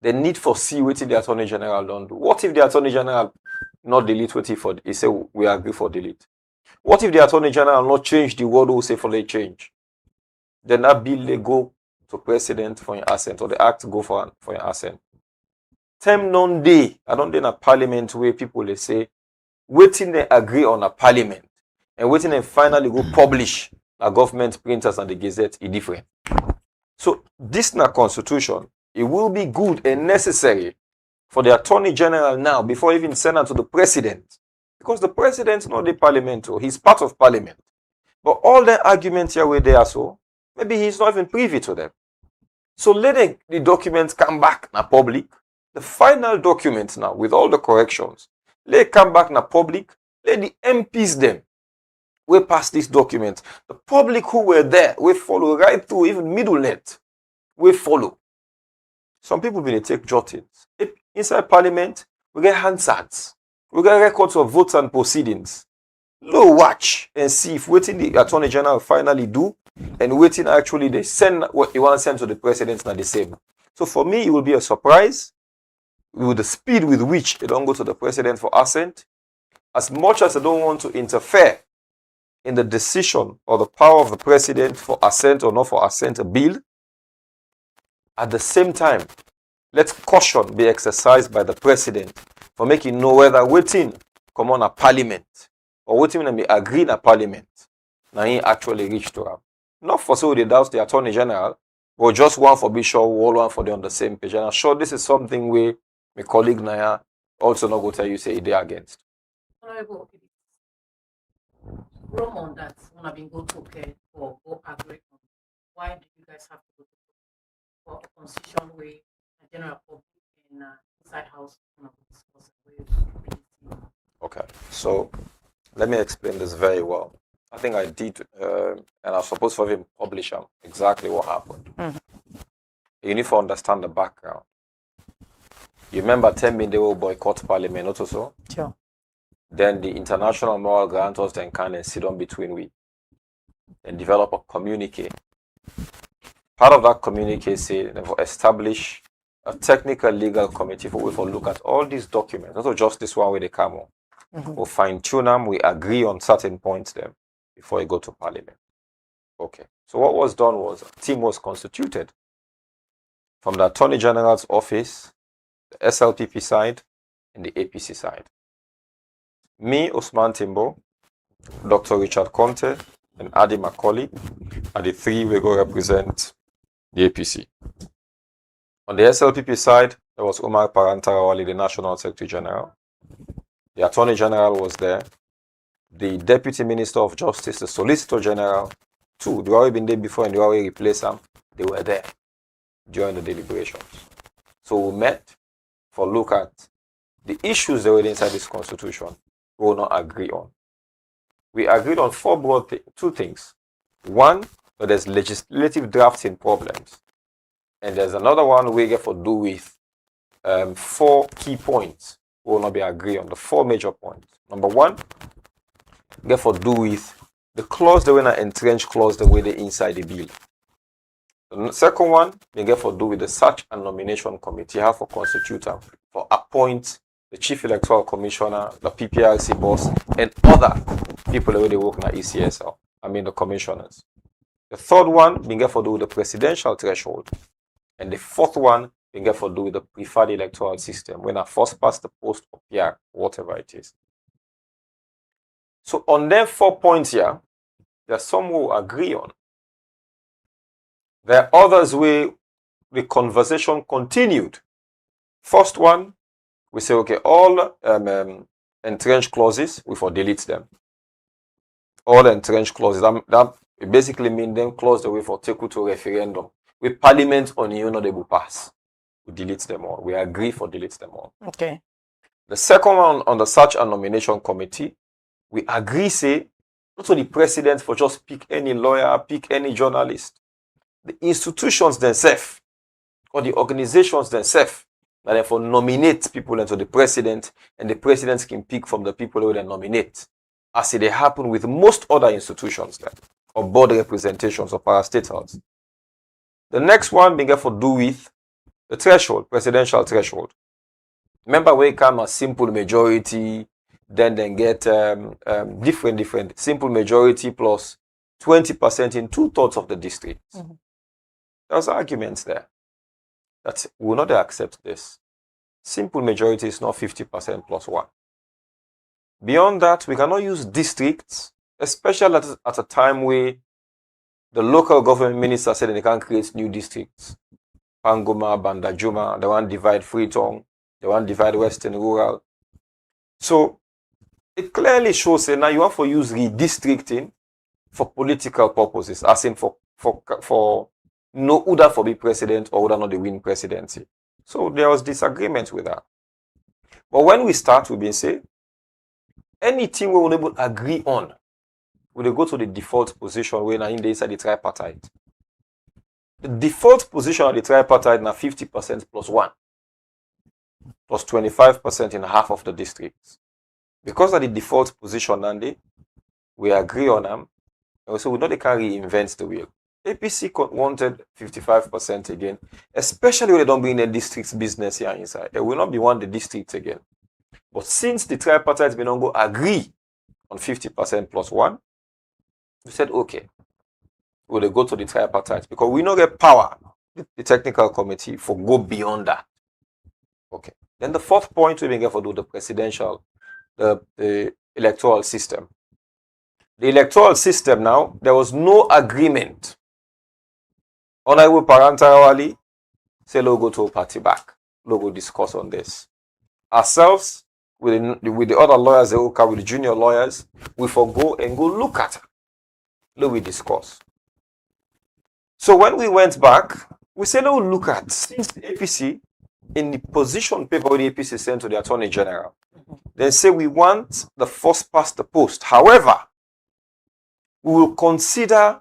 The need for see what the Attorney General don't do. What if the Attorney General not delete what he say we agree for delete? What if the Attorney General not change the word we say for they change? Then that bill they go to President for your assent, or the act go for your assent. Term non-day, I don't think a Parliament where people they say waiting they agree on a Parliament and waiting and finally go publish a government printers and the Gazette is different. So this na constitution. It will be good and necessary for the Attorney General now, before even send it to the President. Because the President is not the Parliament, or he's part of Parliament. But all the arguments here were there, so maybe he's not even privy to them. So letting the documents come back na public, the final documents now, with all the corrections, let it come back na public, let the MPs them, we pass this document. The public who were there, we follow right through, even middle net, we follow. Some people will take jottings. Inside Parliament, we get Hansards. We get records of votes and proceedings. Low watch and see if waiting the Attorney General finally do and waiting actually they send what you want to send to the President not the same. So for me, it will be a surprise with the speed with which they don't go to the President for assent. As much as I don't want to interfere in the decision or the power of the President for assent or not for assent a bill, at the same time, let caution be exercised by the President for making know whether waiting come on a Parliament or waiting and be agreed in a Parliament. Now he actually reached to him. Not for so they doubt the Attorney General, but just one for be sure, all one for them on the same page. And I'm sure this is something where my colleague Naya also not go tell you say they are against. Honorable, Rome on that when I've been go to okay or go agree on. Why do you guys have to go to for a constitution way a general public in inside house Okay, so let me explain this very well. I think I did, and I was supposed to even publish exactly what happened. You need to understand the background. You remember 10 minutes they will boycott Parliament, not so? Sure. Then the international moral guarantors then can and sit on between we. and develop a communique. Part of that communique say they will establish a technical legal committee for we look at all these documents, not just this one with the camel. We'll fine tune them, we agree on certain points then before we go to parliament. Okay. So what was done was a team was constituted from the Attorney General's office, the SLPP side, and the APC side. Me, Usman Timbo, Dr. Richard Conte, and Adi Macaulay are the three we go represent the APC. On the SLPP side, there was Umar Parantarawali, the National Secretary General. The Attorney General was there. The Deputy Minister of Justice, the Solicitor General, two, they already been there before and they already replaced them. They were there during the deliberations. So we met for look at the issues that were inside this constitution we will not agree on. We agreed on four broad two things. One, that there's legislative drafting problems. And there's another one we get for do with four key points we will not be agree on, the four major points. Number one, get for do with the clause that when an entrenched clause the way they inside the bill. The second one, they get for do with the search and nomination committee, have for constitute them, for appoint the chief electoral commissioner, the PPRC boss, and other people the way they work in the ECSL. I mean the commissioners. The third one, they get for do with the presidential threshold. And the fourth one, they get for do with the preferred electoral system, when I first pass the post or PR, whatever it is. So on them 4 points here, there's some who agree on. There are others where the conversation continued. First one, we say, okay, all entrenched clauses, we for delete them. All entrenched clauses, that basically mean them clause the way for take to referendum. With parliament on you know they will pass. We delete them all. We agree for delete them all. Okay. The second one on the search and nomination committee, we agree say, not to the president for just pick any lawyer, pick any journalist. The institutions themselves, or the organizations themselves, that therefore nominate people into the president, and the president can pick from the people who they nominate. As it happen with most other institutions, like, or board representations or parastatals. The next one being for do with the threshold, presidential threshold. Remember where it come a simple majority, then get different simple majority plus 20% in 2/3 of the districts. There's arguments there that we will not accept this. Simple majority is not 50% plus 1. Beyond that, we cannot use districts, especially at a time where the local government minister said they can't create new districts. Pangoma, Bandajuma, they want to divide Freetown, they want to divide Western Rural. So it clearly shows that now you have to use redistricting for political purposes, as in for no Uda for be president or Uda not the win presidency. So there was disagreement with that. But when we start, we've been saying, anything we will able to agree on, we'll go to the default position when in the inside the tripartite. The default position of the tripartite now 50% plus 1, plus 25% in half of the districts. Because of the default position, Andy, we agree on them. And so we know they can reinvent the wheel. APC wanted 55% again, especially when they don't bring the districts business here inside. They will not be one of the districts again. But since the tripartite may not go agree on 50% plus 1, we said, okay, we'll go to the tripartite because we don't get power, the technical committee, for go beyond that. Okay. Then the fourth point we may get for do the presidential, the electoral system. The electoral system now, there was no agreement. Honorable Parantarawali say, "Let's go to a party back. Let's go discuss on this." Ourselves, with the other lawyers, with the junior lawyers, we forgo and go look at it. We discuss. So when we went back, we said, let's look at, since the APC, in the position paper the APC sent to the Attorney General, they say we want the first past the post. However, we will consider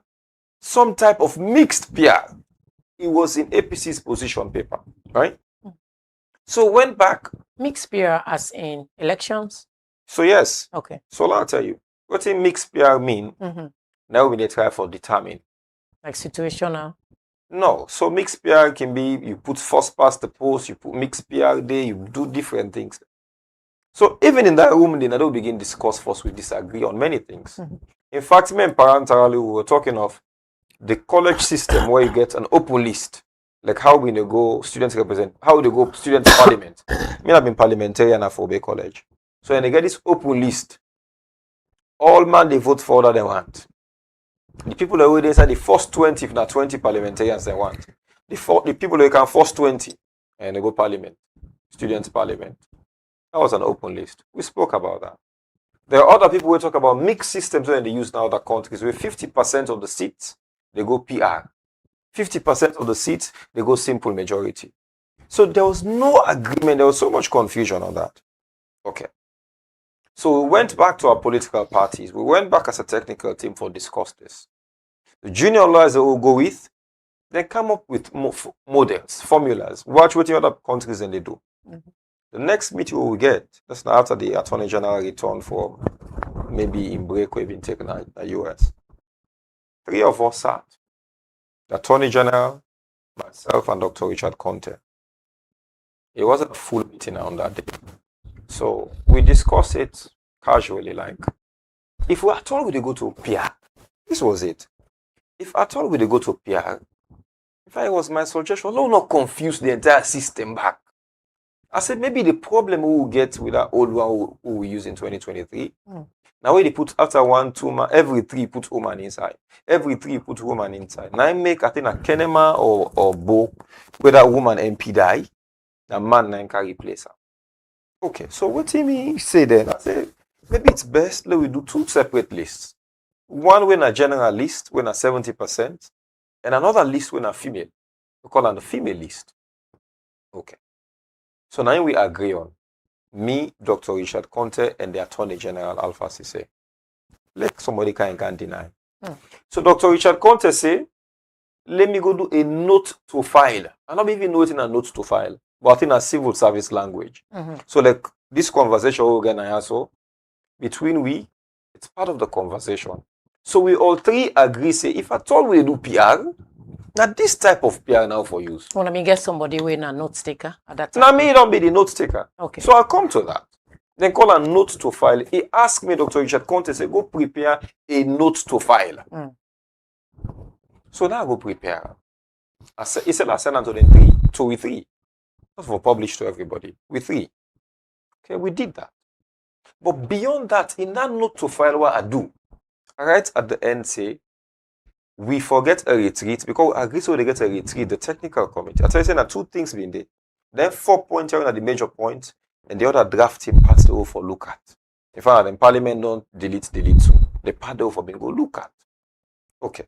some type of mixed PR. It was in APC's position paper, right? So went back. Mixed PR as in elections? So yes. Okay. So I'll tell you. What in mixed PR mean? Now we need to try for determine. Like situational? No. So mixed PR can be, you put first past the post, you put mixed PR there, you do different things. So even in that room, they don't begin discuss first, we disagree on many things. In fact, me and parentarily, we were talking of the college system where you get an open list. Like how we go students represent, how they go students parliament. Me have been parliamentarian at Fobe College. So when they get this open list, all man they vote for that they want. The people that were inside the first 20, if not 20 parliamentarians they want. The people that can force 20 and they go parliament, students parliament. That was an open list. We spoke about that. There are other people who talk about mixed systems when they use in other countries where 50% of the seats they go PR. 50% of the seats they go simple majority. So there was no agreement, there was so much confusion on that. Okay. So we went back to our political parties. We went back as a technical team for discuss this. The junior lawyers that we'll go with, they come up with models, formulas. Watch what the other countries and they do. The next meeting we will get, that's after the Attorney General return for maybe in break we've been taken at the US. 3 of us sat. The Attorney General, myself, and Dr. Richard Conte. It wasn't a full meeting on that day. So we discussed it casually, like, if we at all would go to PR, this was it. If at all would go to PR, if I was my suggestion, not confuse the entire system back. I said maybe the problem we will get with that old one who we use in 2023. Now when they put after 1, 2 man, every 3 put woman inside. Every 3 put woman inside. Now I make I think a Kenema or Bo, where that woman MP die, the man now can replace her. Okay, so what do you say then? I say maybe it's best let we do 2 separate lists. One when a general list, when a 70%, and another list when a female. We call it the female list. Okay. So now we agree on me, Dr. Richard Conte, and the Attorney General Alpha Sise. Like somebody can't deny. So Dr. Richard Conte say, let me go do a note to file. I'm not even noting a note to file, but in a civil service language. So like this conversation we're gonna have so between we, it's part of the conversation. So we all 3 agree, say if at all we do PR, now this type of PR now for use. Well, let me get somebody with a note taker at that time. Now me don't be the note taker. Okay. So I'll come to that. Then call a note to file. He asked me, Dr. Richard Conte, say go prepare a note to file. So now I go prepare. He said I send them to them 3. So we 3. Not for publish to everybody. We 3. Okay, we did that. But beyond that, in that note to file, what I do, right at the end say, we forget a retreat because we agree so they get a retreat, the technical committee. I tell you saying that 2 things being there. Then 4 points are the major point, and the other drafting parts they go for look at. In fact, in Parliament don't delete so the part they go for being go look at. Okay.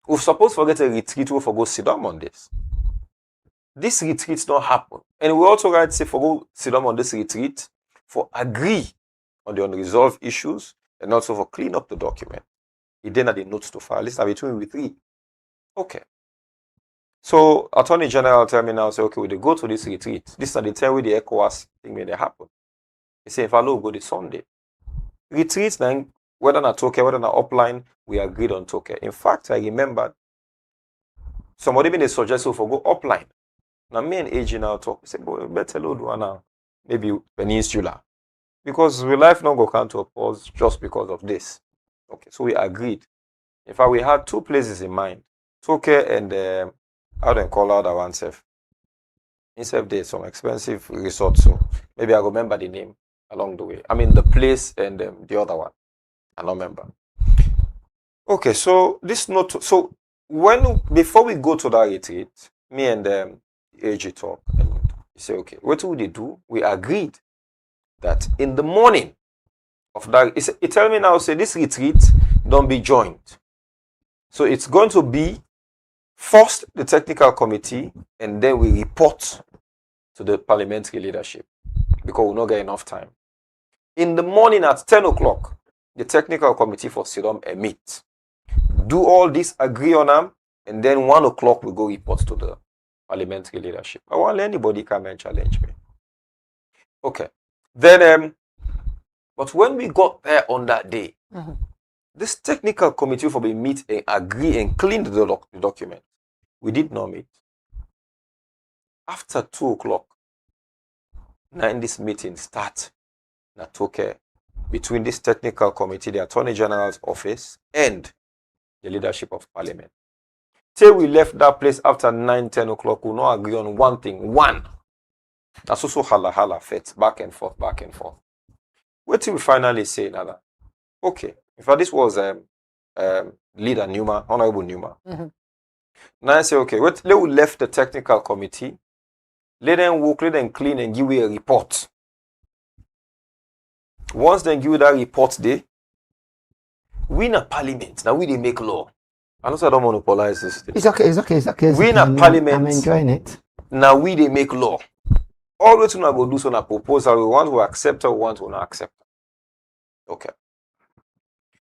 We're supposed to forget a retreat, we for go sit down on this. This retreat don't happen. And we also write say for go sit down on this retreat for agree on the unresolved issues and also for clean up the document. He then had the notes to file. This are between we 3. Okay. So Attorney General tell me now, say, okay, we go to this retreat. This is the time where the ECOWAS thing may happen. He say, if I go this Sunday. Retreats then, whether not Toke, whether not upline, we agreed on Toke. In fact, I remembered somebody even suggested for go upline. Now me and AG now talk. We say, boy, better load one now. Maybe Peninsula. Because we life not go come to a pause just because of this. Okay, so we agreed. In fact, we had 2 places in mind. Toke and how do you call out that one self? Instead there's some expensive resort, so maybe I remember the name along the way. I mean the place and the other one. I don't remember. Okay, so this note. So before we go to that retreat, me and AG talk, and he say, okay, what would they do? We agreed that in the morning of that, he tell me now, say this retreat don't be joined. So it's going to be first the technical committee, and then we report to the parliamentary leadership because we'll not get enough time. In the morning at 10 o'clock, the technical committee for Sidom meet. Do all this, agree on them, and then 1 o'clock we go report to the parliamentary leadership. I want anybody come and challenge me. Okay. Then but when we got there on that day, this technical committee for the meet and agree and clean the document. We did not meet. After 2 o'clock, now in this meeting start na toke between this technical committee, the Attorney General's office, and the leadership of Parliament. Till we left that place after 9-10 o'clock, we not agree on one thing. One. That's also hala fit, back and forth, back and forth. Wait till we finally say another. Okay. In fact, this was leader Newman, Honorable Newman. Now I say, okay, let we left the technical committee, let them work, let them clean and give you a report. Once they give you that report, we in a parliament, now we they make law. I know I don't monopolize this thing. It's okay. We in a parliament. I'm enjoying it. Now we they make law. Always when I go do some proposal, we want to accept or we want to not accept. Okay.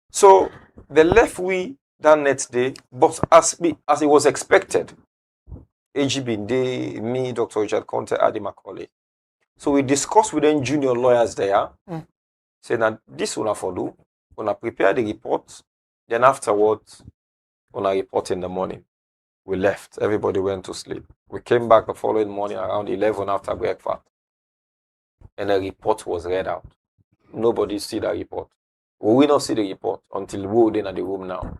So the left we that next day, but as it was expected, AGB Day, me, Dr. Richard Conte, Adi Macaulay. So we discussed with them junior lawyers there, saying that this will for do, when I prepare the report, then afterwards, when I report in the morning, we left. Everybody went to sleep. We came back the following morning around 11 after breakfast. And the report was read out. Nobody see the report. We will not see the report until we're in the room now.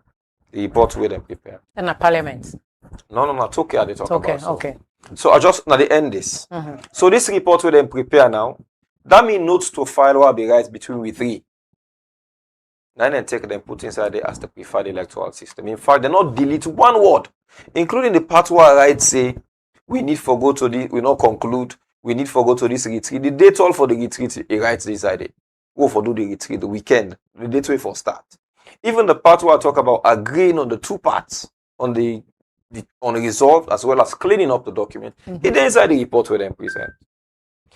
The report we then prepare. In the parliament? No. It's okay. They talk okay, about. So. Okay. So I just now the end this. So this report we then prepare now. That means notes to file will be right between we three. Now then take them put inside there as the preferred electoral system. In fact, they not delete one word, including the part where I write say we need for go to the we not conclude. We need for go to this retreat. The date all for the retreat, he writes this idea. Go for do the retreat the weekend. The date way for start. Even the part where I talk about agreeing on the two parts on the resolve as well as cleaning up the document. It is inside the report where they present.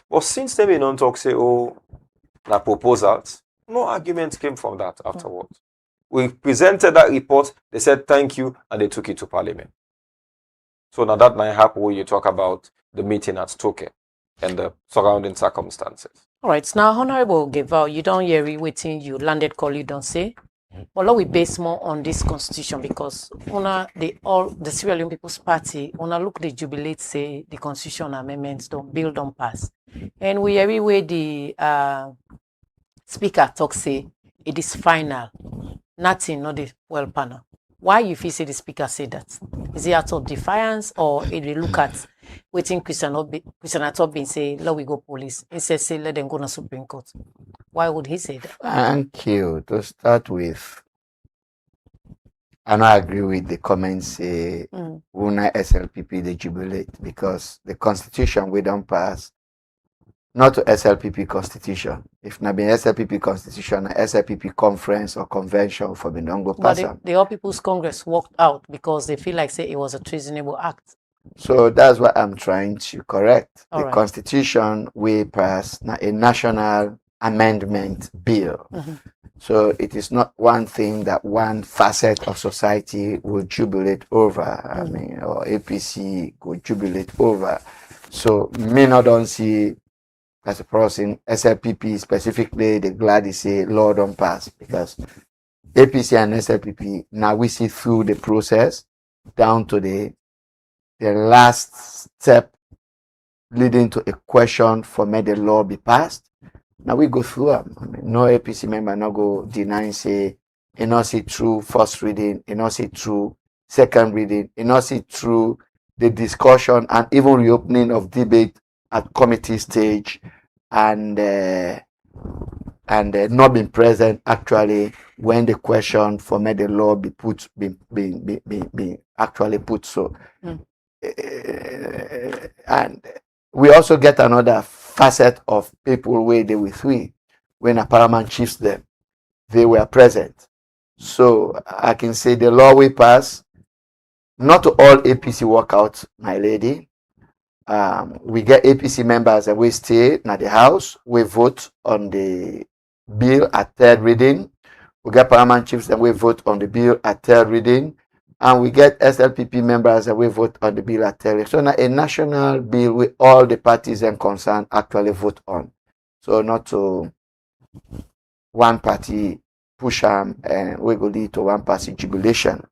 But since they may not talk say na proposals, no arguments came from that afterwards. We presented that report, they said thank you, and they took it to Parliament. So now that might happen when you talk about the meeting at Stoke and the surrounding circumstances. All right, now Honorable Geval, you don't hear it waiting you landed call you don't say. But let we base more on this constitution because the Sierra Leone People's Party look the jubilate say the constitution amendments don't bill don't pass. And we everywhere the speaker talk say it is final. Nothing, not the well panel. Why you feel say the speaker say that? Is it out of defiance or it will look at waiting Christian Atop being say let we go police? Instead say let them go to Supreme Court. Why would he say that? Thank you. To start with, I don't agree with the comments say Una SLPP they jubilate because the constitution we don't pass not to SLPP constitution. If not be SLPP constitution, a SLPP conference or convention for the don't go pass. But the All People's Congress walked out because they feel like say it was a treasonable act. So that's what I'm trying to correct. All the right. Constitution we pass a national amendment bill. So it is not one thing that one facet of society will jubilate over. I mean, or APC would jubilate over. So me not don't see as a person, SLPP specifically, the glad they say law don't pass because APC and SLPP now we see through the process down to the last step leading to a question for may the law be passed. Now we go through them. I mean, no APC member not go deny say you not see through first reading, you not see through second reading, you not see through the discussion and even reopening of debate at committee stage and not being present actually when the question for may the law be put be actually put. So and we also get another facet of people where they were three when a paramount chiefs them they were present. So I can say the law we pass not to all APC workout, my lady. We get APC members and we stay at the house. We vote on the bill at third reading. We get paramount chiefs and we vote on the bill at third reading. And we get SLPP members and we vote on the bill at third reading. So now a national bill with all the parties and concerned actually vote on. So not to one party push am and we go lead to one passing jubilation.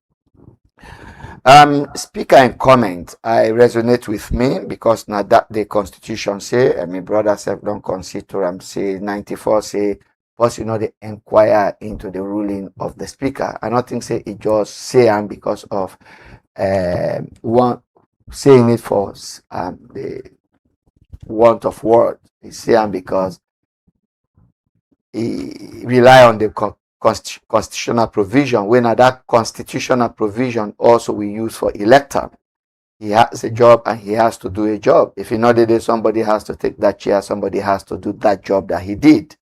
Speaker in comment, I resonate with me because now that the constitution say, and my brother self don't consider say 94 say, first they inquire into the ruling of the speaker. I don't think say it just say am because of one saying it for the want of word. It's say am because he rely on the constitutional provision, when that constitutional provision also we use for elector. He has a job and he has to do a job. If he not did it, somebody has to take that chair, somebody has to do that job that he did.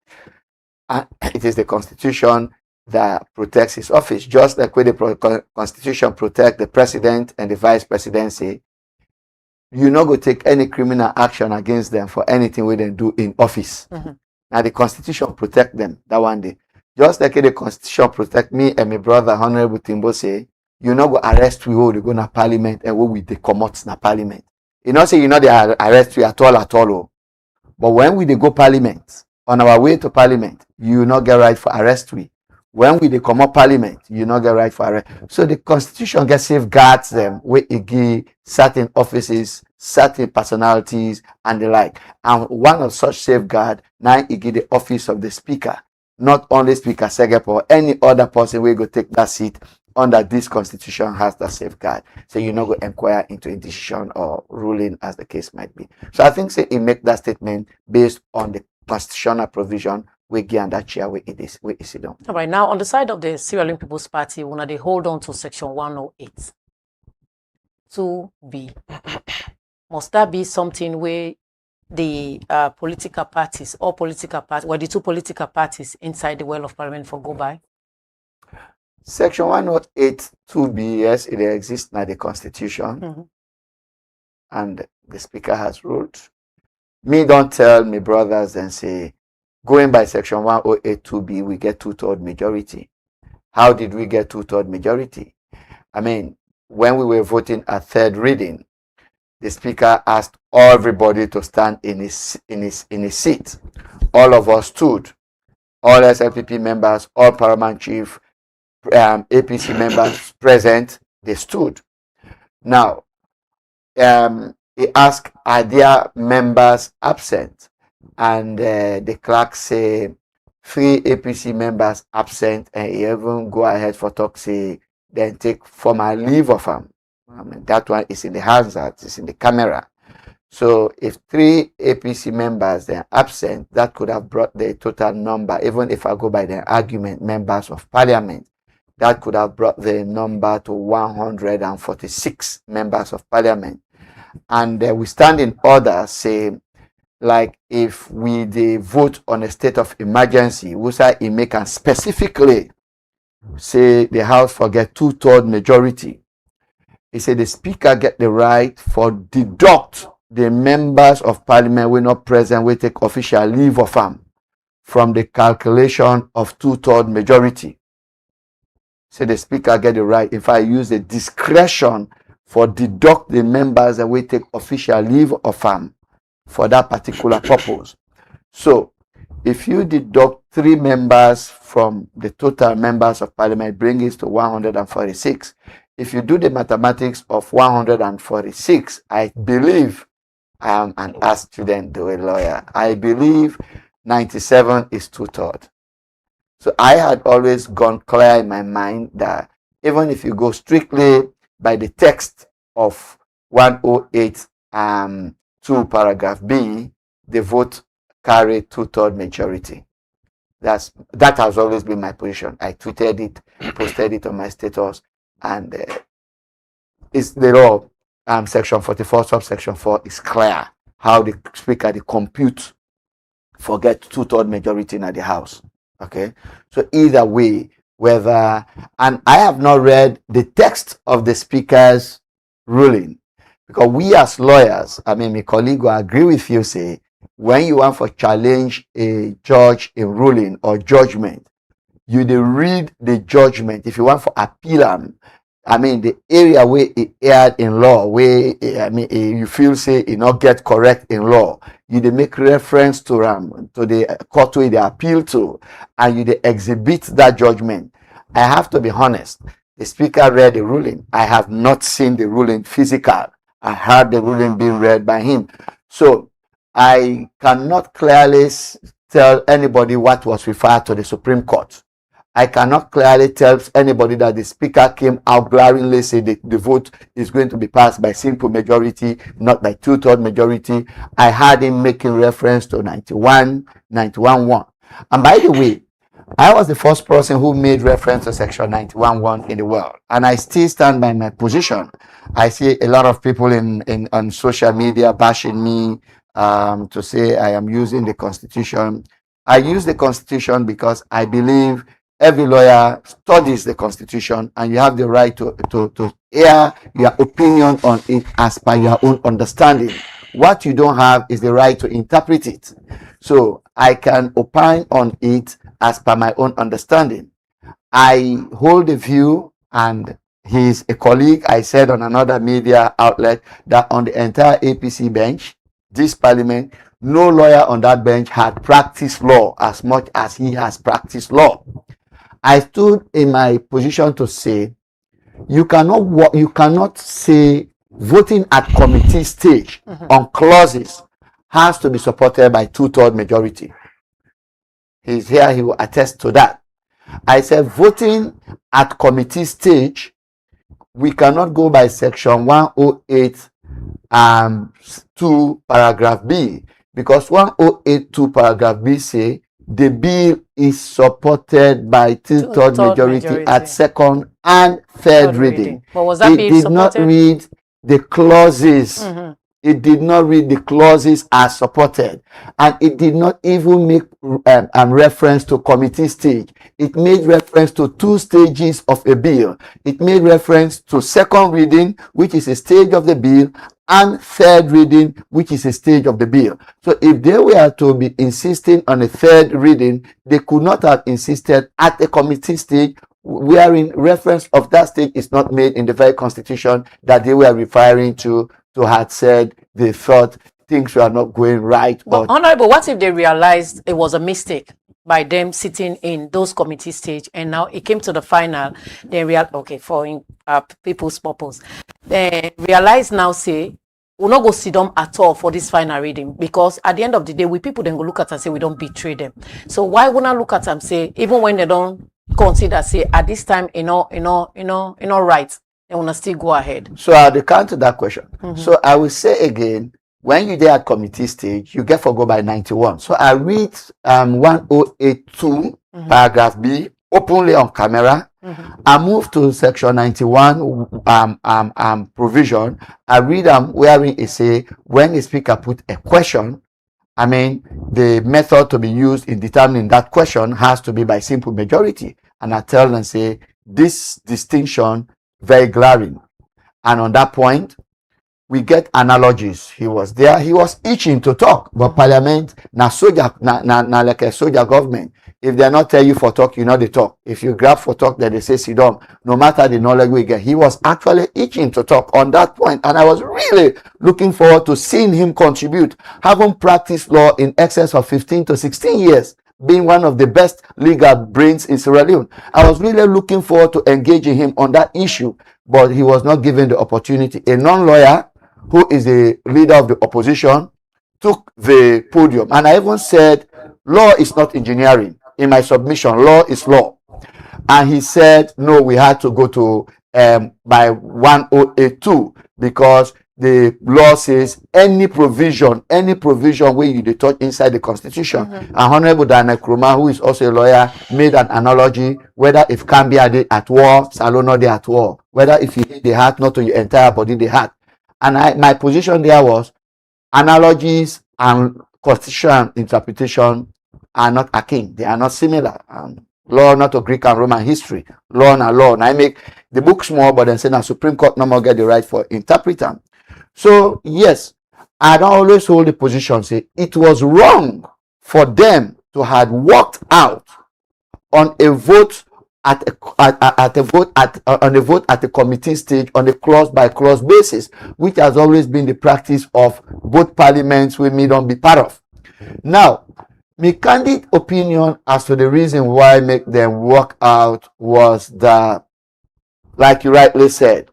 And it is the constitution that protects his office, just like when the constitution protects the president and the vice presidency. You not go take any criminal action against them for anything we didn't do in office. Now the constitution protect them that one day. Just like the constitution protect me and my brother Honorable Timbo say, you not go arrest we to go na parliament and we they come out na parliament. You know say you know they arrest we at all. But when we they go parliament, on our way to parliament, you not get right for arrest we. When we they come up parliament, you not get right for arrest. So the constitution gets safeguards them where it give certain offices, certain personalities and the like. And one of such safeguard, now it give the office of the speaker. Not only Speaker Segep or any other person will go take that seat under this constitution has that safeguard. So you not go inquire into a decision or ruling as the case might be. So I think say he make that statement based on the constitutional provision we give and that chair where it is done. All right, now on the side of the Sierra Leone People's Party, when they hold on to section 108 2B, must that be something where the political parties or political parties, well, the two political parties inside the well of parliament for go by? Section 108 2B, yes, it exists now the constitution and the speaker has ruled. Me don't tell me brothers and say, going by section 108 2B, we get 2/3 majority. How did we get 2/3 majority? I mean, when we were voting at third reading, the speaker asked everybody to stand in his seat. All of us stood. All SLPP members, all paramount chief, APC members present, they stood. Now, he asked, are there members absent? And the clerk say 3 APC members absent, and he even go ahead for talk say then take formal leave of them. I mean, that one is in the hazard, it's in the camera. So if 3 APC members are absent, that could have brought the total number, even if I go by the argument, members of parliament, that could have brought the number to 146 members of parliament. And we stand in order, say, like if we they vote on a state of emergency, we say it make and specifically say the House forget 2/3 majority. He said the speaker get the right for deduct the members of parliament who not present will take official leave of them from the calculation of 2/3 majority. So the speaker get the right, if I use the discretion for deduct the members that will take official leave of them for that particular purpose. So if you deduct 3 members from the total members of parliament, bring it to 146. If you do the mathematics of 146, I believe, I am an art student, though a lawyer, I believe 97 is 2/3. So I had always gone clear in my mind that even if you go strictly by the text of 108 2 paragraph B, the vote carry 2/3 majority. That has always been my position. I tweeted it, posted it on my status, and it's the law. Section 44, subsection 4 is clear how the speaker the compute forget 2/3 majority in the House. Okay, so either way, whether, and I have not read the text of the speaker's ruling, because we as lawyers, I mean, my colleague will agree with you, say, when you want to challenge a judge in ruling or judgment, you read the judgment. If you want to appeal them, I mean, the area where it aired in law, where you feel say it not get correct in law, you they make reference to the court where they appeal to, and you they exhibit that judgment. I have to be honest. The speaker read the ruling. I have not seen the ruling physical. I heard the ruling being read by him. So I cannot clearly tell anybody what was referred to the Supreme Court. I cannot clearly tell anybody that the speaker came out glaringly say the vote is going to be passed by simple majority, not by two-third majority. I heard him making reference to 91-1. And by the way, I was the first person who made reference to section 91-1 in the world. And I still stand by my position. I see a lot of people on social media bashing me to say I am using the Constitution. I use the Constitution because I believe every lawyer studies the Constitution, and you have the right to air your opinion on it as per your own understanding. What you don't have is the right to interpret it. So I can opine on it as per my own understanding. I hold the view, and he's a colleague. I said on another media outlet that on the entire APC bench, this parliament, no lawyer on that bench had practiced law as much as he has practiced law. I stood in my position to say you cannot say voting at committee stage on clauses has to be supported by two-third majority. He's here, he will attest to that. I said voting at committee stage, we cannot go by section 108 2 paragraph B, because 108.2 paragraph B say the bill is supported by two-third majority at second and third reading. But was that It bill did supported? not read the clauses. It did not read the clauses as supported, and it did not even make reference to committee stage. It made reference to two stages of a bill. It made reference to second reading, which is a stage of the bill, and third reading, which is a stage of the bill. So if they were to be insisting on a third reading, they could not have insisted at a committee stage, wherein reference of that stage is not made in the very constitution that they were referring to had said they thought things were not going right. But Honorable, what if they realized it was a mistake by them sitting in those committee stage, and now it came to the final, they for people's purpose, they realize now, say, we'll not go sit them at all for this final reading, because at the end of the day, we people then go look at and say we don't betray them. So why would not look at them, say, even when they don't consider, say, at this time, right, they want to still go ahead? So I'll decant to that question. So I will say again, when you there at committee stage, you get for go by 91. So I read 1082 paragraph B openly on camera. I move to section 91 provision. I read wherein it say when the speaker put a question, I mean the method to be used in determining that question has to be by simple majority. And I tell them, say, this distinction very glaring. And on that point, we get analogies. He was there, he was itching to talk, but parliament na soldier, na like a soldier government. If they not tell you for talk, you know they talk. If you grab for talk, then they say sit down. No matter the knowledge we get, he was actually itching to talk on that point, and I was really looking forward to seeing him contribute. Having practiced law in excess of 15 to 16 years, being one of the best legal brains in Sierra Leone, I was really looking forward to engaging him on that issue, but he was not given the opportunity. A non-lawyer who is the leader of the opposition took the podium, and I even said law is not engineering. In my submission, law is law. And he said no, we had to go to by 1082, because the law says any provision where you touch inside the constitution. And Honorable Dana Krumah, who is also a lawyer, made an analogy whether if Cambia dey at war, Salona dey at war, whether if you hit the heart, not to your entire body the heart. And my position there was analogies and constitutional interpretation are not akin. They are not similar. Law not to Greek and Roman history. Law and law. And I make the book small, but then say now Supreme Court no more get the right for interpreter. So yes, I don't always hold the position, say it was wrong for them to have worked out on a vote at a vote on a vote at the committee stage on a clause by clause basis, which has always been the practice of both parliaments we may not be part of. Now, my candid opinion as to the reason why make them work out was that, like you rightly said,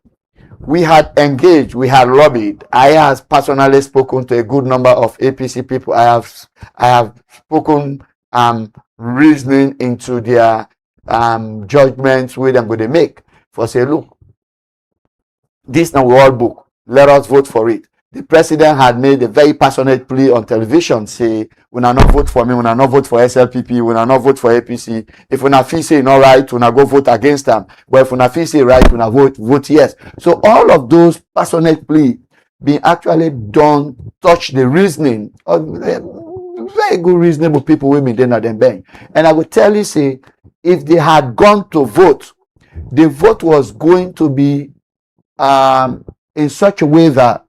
we had engaged, we had lobbied. I have personally spoken to a good number of APC people. I have spoken reasoning into their judgments where they're going to make. For say, look, this now we all book. Let us vote for it. The president had made a very passionate plea on television, say, when I not vote for me, when I not vote for SLPP, when I not vote for APC, if when I feel say not right, when I go vote against them, but if when I feel say right, when I vote yes. So all of those passionate plea being actually done, touch the reasoning of very good reasonable people women then at them bang. And I would tell you, say, if they had gone to vote, the vote was going to be in such a way that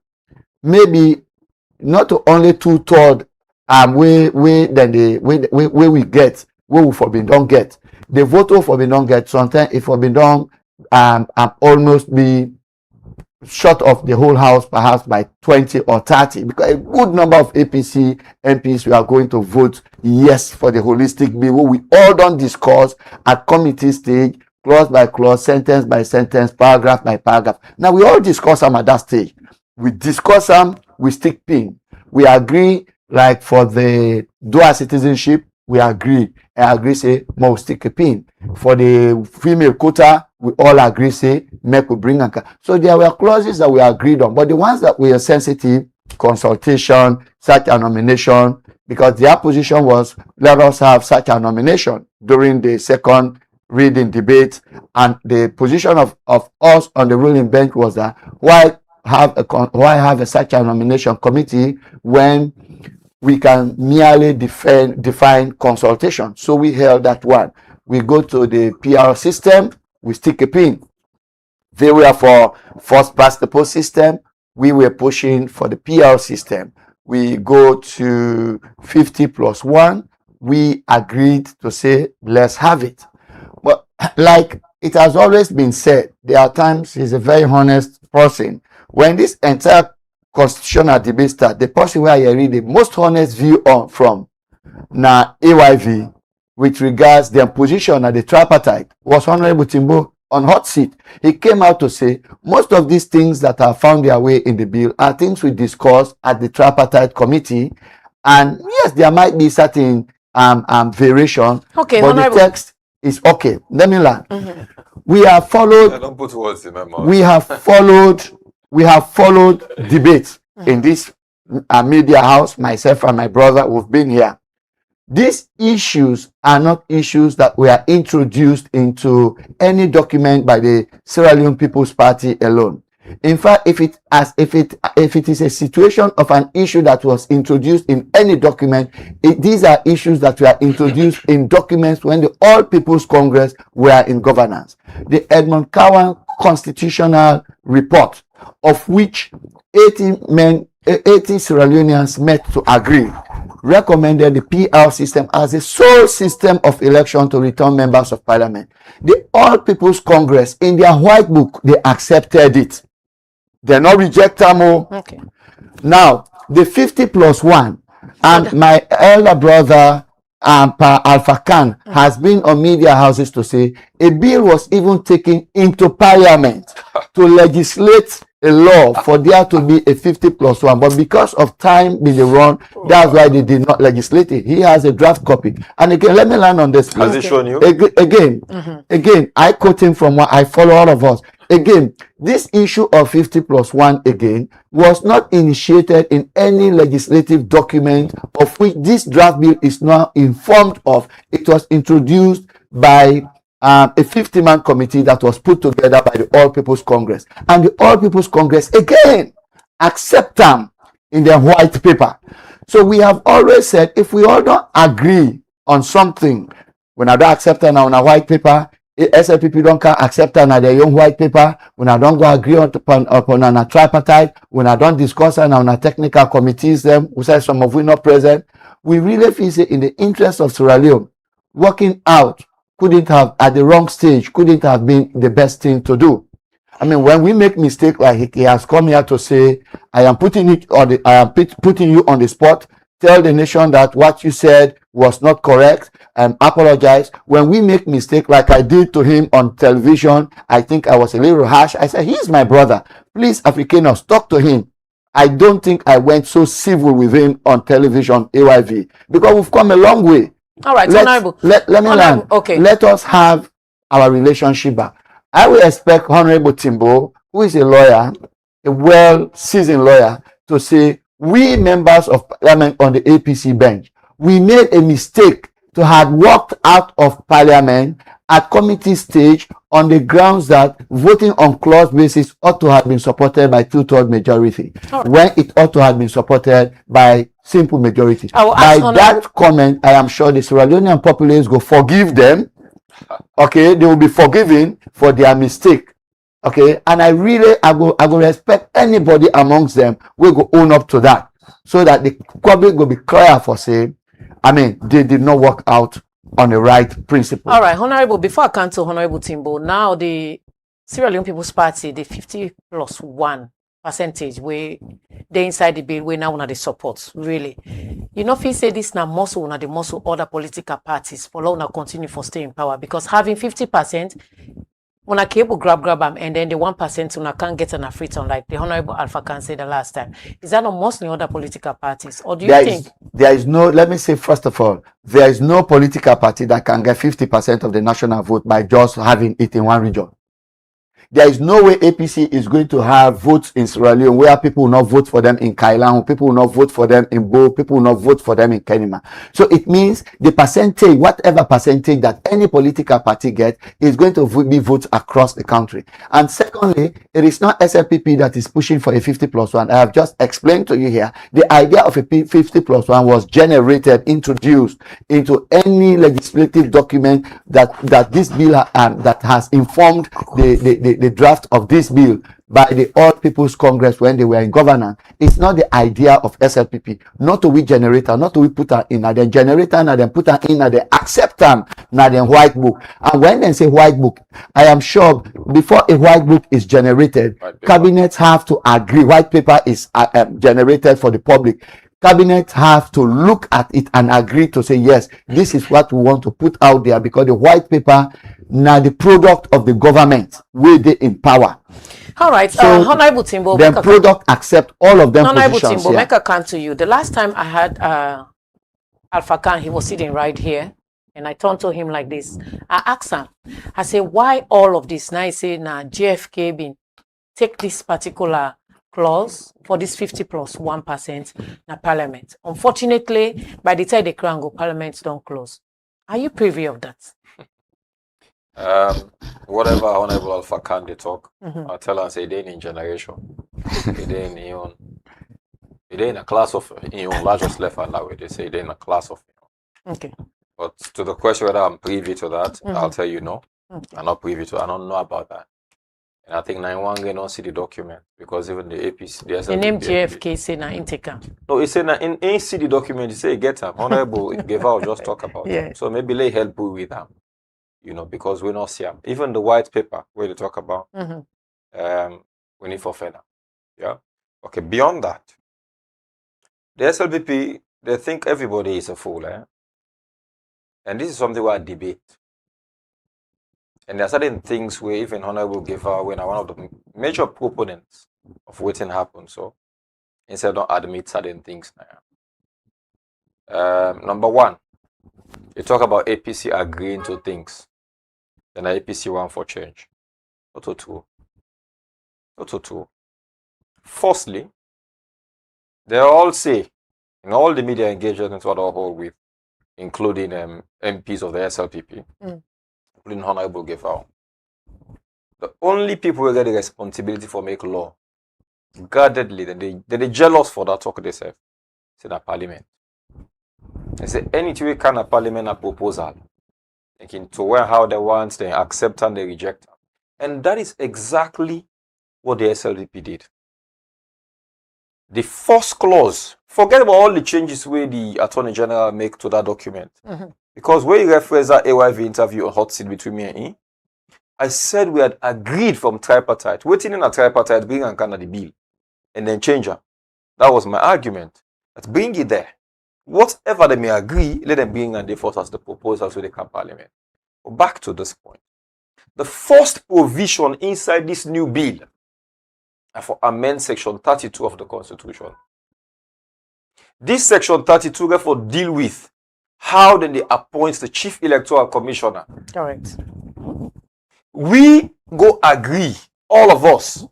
maybe not only 2/3 where we get where we forbid don't get the vote for we don't get sometimes if we don't almost be short of the whole house perhaps by 20 or 30, because a good number of APC MPs we are going to vote yes for the holistic bill we all don't discuss at committee stage, clause by clause, sentence by sentence, paragraph by paragraph. Now we all discuss them at that stage. We discuss them, we stick pin. We agree, like for the dual citizenship, we agree. I agree, say, more stick a pin. For the female quota, we all agree, say, make we bring a. So there were clauses that we agreed on, but the ones that were sensitive, consultation, such a nomination, because their position was, let us have such a nomination during the second reading debate, and the position of us on the ruling bench was that why have a such a nomination committee when we can merely define consultation? So we held that one. We go to the PR system, we stick a pin. They were for first past the post system, we were pushing for the PR system. We go to 50+1, we agreed to say let's have it. But like it has always been said, there are times he's a very honest person. When this entire constitutional debate starts, the person where I read the most honest view on from na AYV with regards their position at the tripartite was Honorable Timbo on hot seat. He came out to say most of these things that are found their way in the bill are things we discussed at the tripartite committee, and yes, there might be certain variation, okay, but the text is okay. Let me learn. We have followed. Don't put words in my mouth. We have followed debates in this media house. Myself and my brother, we've been here. These issues are not issues that were introduced into any document by the Sierra Leone People's Party alone. In fact, if it is a situation of an issue that was introduced in any document, these are issues that were introduced in documents when the All People's Congress were in governance. The Edmund Cowan Constitutional Report, of which 80 Sierra Leoneans met to agree, recommended the PR system as the sole system of election to return members of parliament. The All People's Congress, in their white book, they accepted it. They not reject them. Okay. Now, the 50+1, and my elder brother, Alpha Khan, has been on media houses to say a bill was even taken into parliament to legislate a law for there to be a 50+1, but because of time being run, that's why they did not legislate it. He has a draft copy. And again, let me land on this. Has he shown you? Again, I quote him from what I follow all of us. Again, this issue of 50+1 again was not initiated in any legislative document of which this draft bill is now informed of. It was introduced by a 50-man committee that was put together by the All People's Congress. And the All People's Congress, again, accept them in their white paper. So we have always said, if we all don't agree on something, when I don't accept them on a white paper, SLPP don't accept them on their own white paper, when I don't go agree upon a tripartite, when I don't discuss them on a technical committees, them, we say some of we not present, we really feel in the interest of Sierra Leone, working out couldn't have, at the wrong stage, couldn't have been the best thing to do. I mean, when we make mistake, like he has come here to say, I am putting it on the, I am putting you on the spot. Tell the nation that what you said was not correct and apologize. When we make mistake, like I did to him on television, I think I was a little harsh. I said, he's my brother. Please, Africaners, talk to him. I don't think I went so civil with him on television, AYV, because we've come a long way. All right, Honorable. Let me land. Okay. Let us have our relationship back. I will expect Honorable Timbo, who is a lawyer, a well-seasoned lawyer, to say, we members of parliament on the APC bench, we made a mistake to have walked out of parliament at committee stage on the grounds that voting on clause basis ought to have been supported by 2/3 majority, when it ought to have been supported by simple majority. By that comment, I am sure the Sierra Leonean populace will forgive them. Okay, they will be forgiven for their mistake. Okay, and I will respect anybody amongst them will go own up to that, so that the public will be clear for saying, I mean, they did not work out on the right principle. All right, Honorable, before I come to Honorable Timbo, now the Sierra Leone People's Party, the 50+1% where they inside the bill, we now want the support, really. You know, if you say this now, muscle, the muscle other political parties for long continue for stay in power, because having 50%, when a cable grab them, and then the 1% when I can't get an African, like the Honorable Alpha can say the last time. Is that not mostly other political parties? Or do you think? There is no, let me say first of all, there is no political party that can get 50% of the national vote by just having it in one region. There is no way APC is going to have votes in Sierra Leone where people will not vote for them in Kailan, people will not vote for them in Bo, people will not vote for them in Kenema. So it means the percentage, whatever percentage that any political party gets, is going to be votes across the country. And secondly, it is not SLPP that is pushing for a 50+1. I have just explained to you here, the idea of a 50+1 was generated, introduced into any legislative document that this bill that has informed the draft of this bill by the All People's Congress when they were in governance. It's not the idea of SLPP. Not to we generator, not to we put her in the generator, and then put her in and they accept them now the white book. And when they say white book, I am sure before a white book is generated, cabinets have to agree. White paper is generated for the public. Cabinet have to look at it and agree to say, yes, this is what we want to put out there, because the white paper now the product of the government where they in power. All right, so Honorable Timbo, the product accept all of them. Honorable Timbo, make a come to you. The last time I had Alpha Khan, he was sitting right here, and I turned to him like this. I asked him, I said, why all of this? Now I say, now JFK been take this particular clause for this 50+1% na parliament. Unfortunately, by the time the crown go, parliament don't close. Are you privy of that? Whatever Honorable Alpha Khan they talk, I'll tell her, say they in generation. They in a class of largest left and that way. They say they in a class of Okay. But to the question whether I'm privy to that, I'll tell you no. Okay. I'm not privy to it. I don't know about that. And I think 9-1 don't see the document, because even the APC, the name JFK say na intake. No, he said in see the document, he say get them. Honorable Geva just talk about them. So maybe they help you with them. You know, because we not see them. Even the white paper where they talk about we need for further. Yeah. Okay, beyond that, the SLPP, they think everybody is a fool, eh? And this is something we are debate. And there are certain things where even Honorable Giver, when one of the major proponents of waiting happen, so instead don't admit certain things now. Number one, you talk about APC agreeing to things. Then APC want for change. Not to two. Not to two. Firstly, they all say, in all the media engagements what I hold with, including MPs of the SLPP, including Honorable Gefao, the only people who get the responsibility for make law, guardedly, they're jealous for that talk they say. It's in a parliament. They say anything we can a parliament a proposal. They can to where how they want, they accept and they reject. And that is exactly what the SLPP did. The first clause, forget about all the changes where the Attorney General make to that document. Because when you reference that AYV interview on Hot Seat between me and him, I said we had agreed from tripartite, waiting in a tripartite, bring and Canada bill, and then change her. That was my argument. Let's bring it there. Whatever they may agree, let them bring and they force us the proposals with the Parliament. But back to this point. The first provision inside this new bill for amend section 32 of the Constitution. This section 32 therefore deal with how then they appoint the Chief Electoral Commissioner. Correct. We go agree, all of us,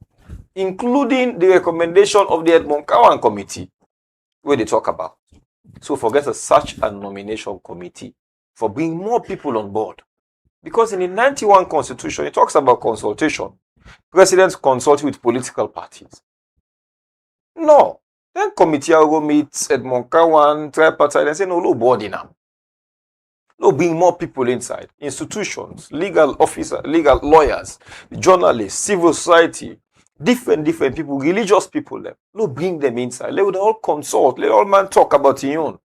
including the recommendation of the Edmond Cowan Committee, where they talk about. So forget a search and nomination committee for bringing more people on board. Because in the 91 Constitution, it talks about consultation. Presidents consult with political parties. No. Then committee will go meet Edmond Cowan, tripartite, and say, no body now. No, bring more people inside. Institutions, legal officers, legal lawyers, journalists, civil society, different people, religious people. No, bring them inside. Let all consult. Let all man talk about your own.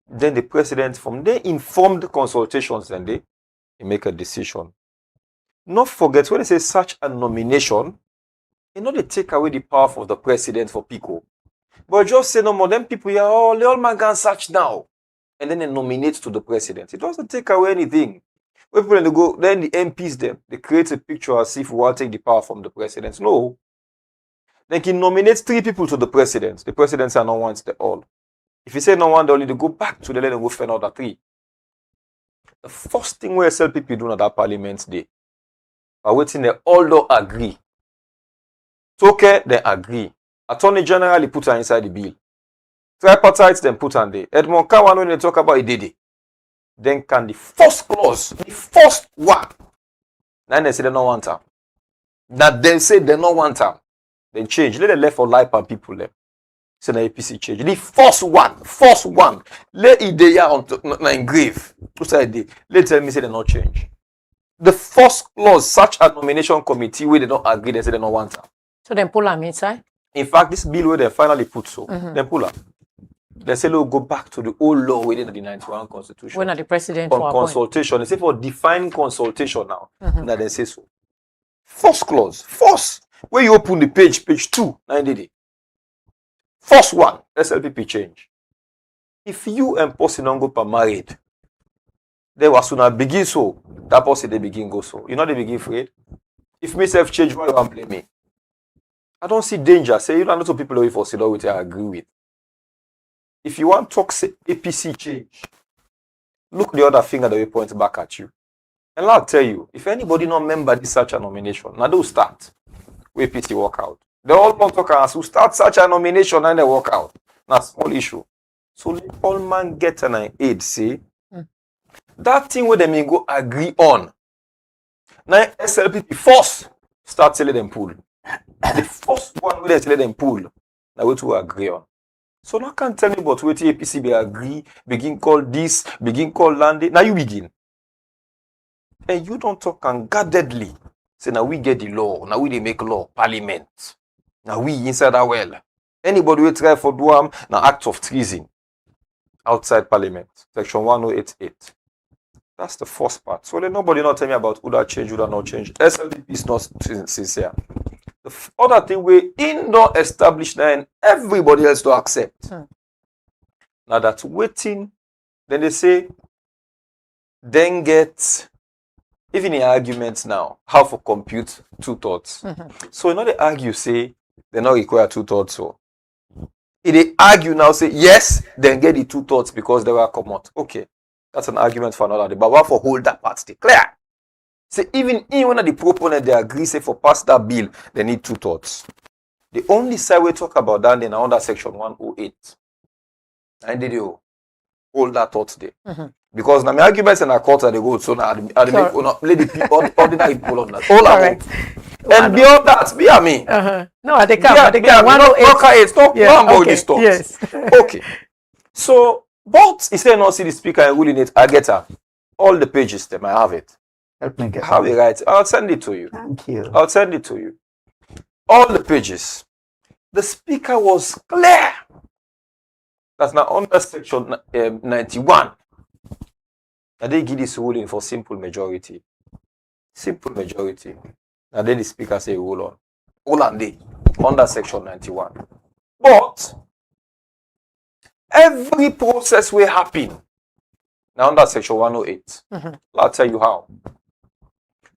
Then the president, from there, informed consultations, and they make a decision. Not forget, when they say such a nomination, they take away the power of the president for people. But just say no more, them people here, oh, they all man can search now. And then they nominate to the president. It doesn't take away anything. When people go, then the MPs, they create a picture as if we will take the power from the president. No. They can nominate 3 people to the president. The president say no wants the all. If you say no one, they only go back to the land and go find another 3. The first thing where SLPP do at that parliament day, are waiting they all don't agree. It's okay, they agree. Attorney General, he put her inside the bill. Tripartites, then put her there. Edmond Cowan, when they talk about it, then can the first clause, the first one, then they say they don't want her. That they say they don't want her. Then change. Let the left for life and people left. Say the APC change. The first one, let it there on engrave. Let tell me say they not change. The first clause, such a nomination committee where they don't agree, they say they don't want her. So then pull them inside? In fact, this bill where they finally put so, then pull her. They say, go back to the old law within the 91 Constitution. When are the president for consultation? They say for defined consultation now. That they say so. First clause, first, where you open the page 2, 90 First one, SLPP change. If you and person don't go per married, they was sooner begin so, that person they begin go so. You know they begin afraid. If myself change, why you want blame me? I don't see danger. Say you don't know people who for sit down with I agree with. If you want to talk say APC change, look the other finger that we point back at you. And I'll tell you, if anybody not member this such a nomination, now they'll start with APC walk out. They all want to talk as who start such a nomination and they walk out. Now small issue. So let all man get an aid, see? That thing where they may go agree on. Now SLPP first start telling them pull. The first one where they tell them pull, now we to agree on. So now can't tell me about what APC be agree, begin call this, begin call land. Now you begin. And you don't talk unguardedly. Say now we get the law, now we they make law, parliament. Now we inside that well. Anybody will try for do now act of treason outside parliament. Section 1088. That's the first part. So let nobody not tell me about who that change, who that not change. SLDP is not sincere. The other thing we not establish now and everybody else to accept. Now that's waiting. Then they say, then get even in arguments now, how for compute 2/3. So you know they argue, say they not require 2/3. So if they argue now, say yes, then get the 2/3 because they were come out. Okay, that's an argument for another day. But what for hold that part stay clear? Say even when the proponent they agree, say for pass that bill, they need 2/3. The only side we talk about that in under section 108. And did you hold that thought there? Because now my arguments in a court they go so now I let the people ordinary people on that. All correct. And beyond that, be me. No, they can't. They can't. 108. Stop. Yes. Stop. Yes. Okay. So, but he said not see the speaker and ruling it. I get her. All the pages them. I have it. Help me get have it right. I'll send it to you. Thank you. I'll send it to you. All the pages. The speaker was clear. That's now under section 91. Now they give this ruling for simple majority. Simple majority. Now then the speaker say hold on day under section 91. But every process will happen now under section 108. I'll tell you how.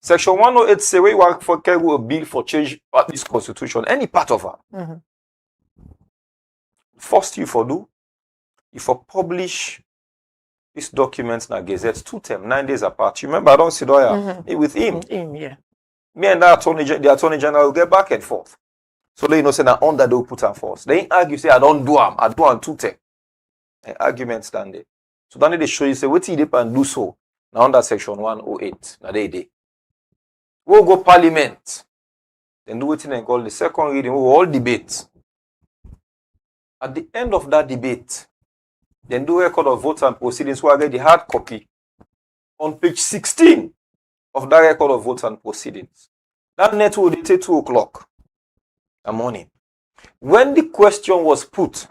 Section 108 say we work for a bill for change at this constitution, any part of her. First you for do, you for publish this document na Gazette 2 term, 9 days apart. You remember I don't sit there with him. Yeah. Me and the attorney general will get back and forth. So they say that under they put am force. They argue say I don't do am, I do am 2 term. Argument stand there. So then they show you say what they can do so. Now under section 108. Now they. We'll go parliament. Then do it and call the second reading. We'll all debate. At the end of that debate, then do record of votes and proceedings. So I get the hard copy on page 16 of that record of votes and proceedings. That net will date 2 o'clock in the morning. When the question was put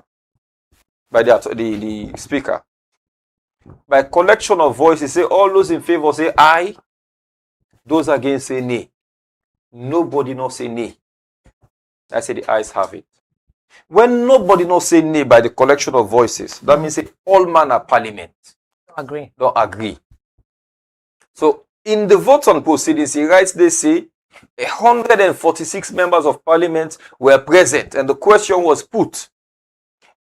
by the speaker, by collection of voices, say all those in favor say aye, those against say nay. Nobody not say nay. I say the ayes have it. When nobody not say nay by the collection of voices, that means say all man at parliament don't agree. So in the vote on proceedings, he writes they say 146 members of parliament were present and the question was put.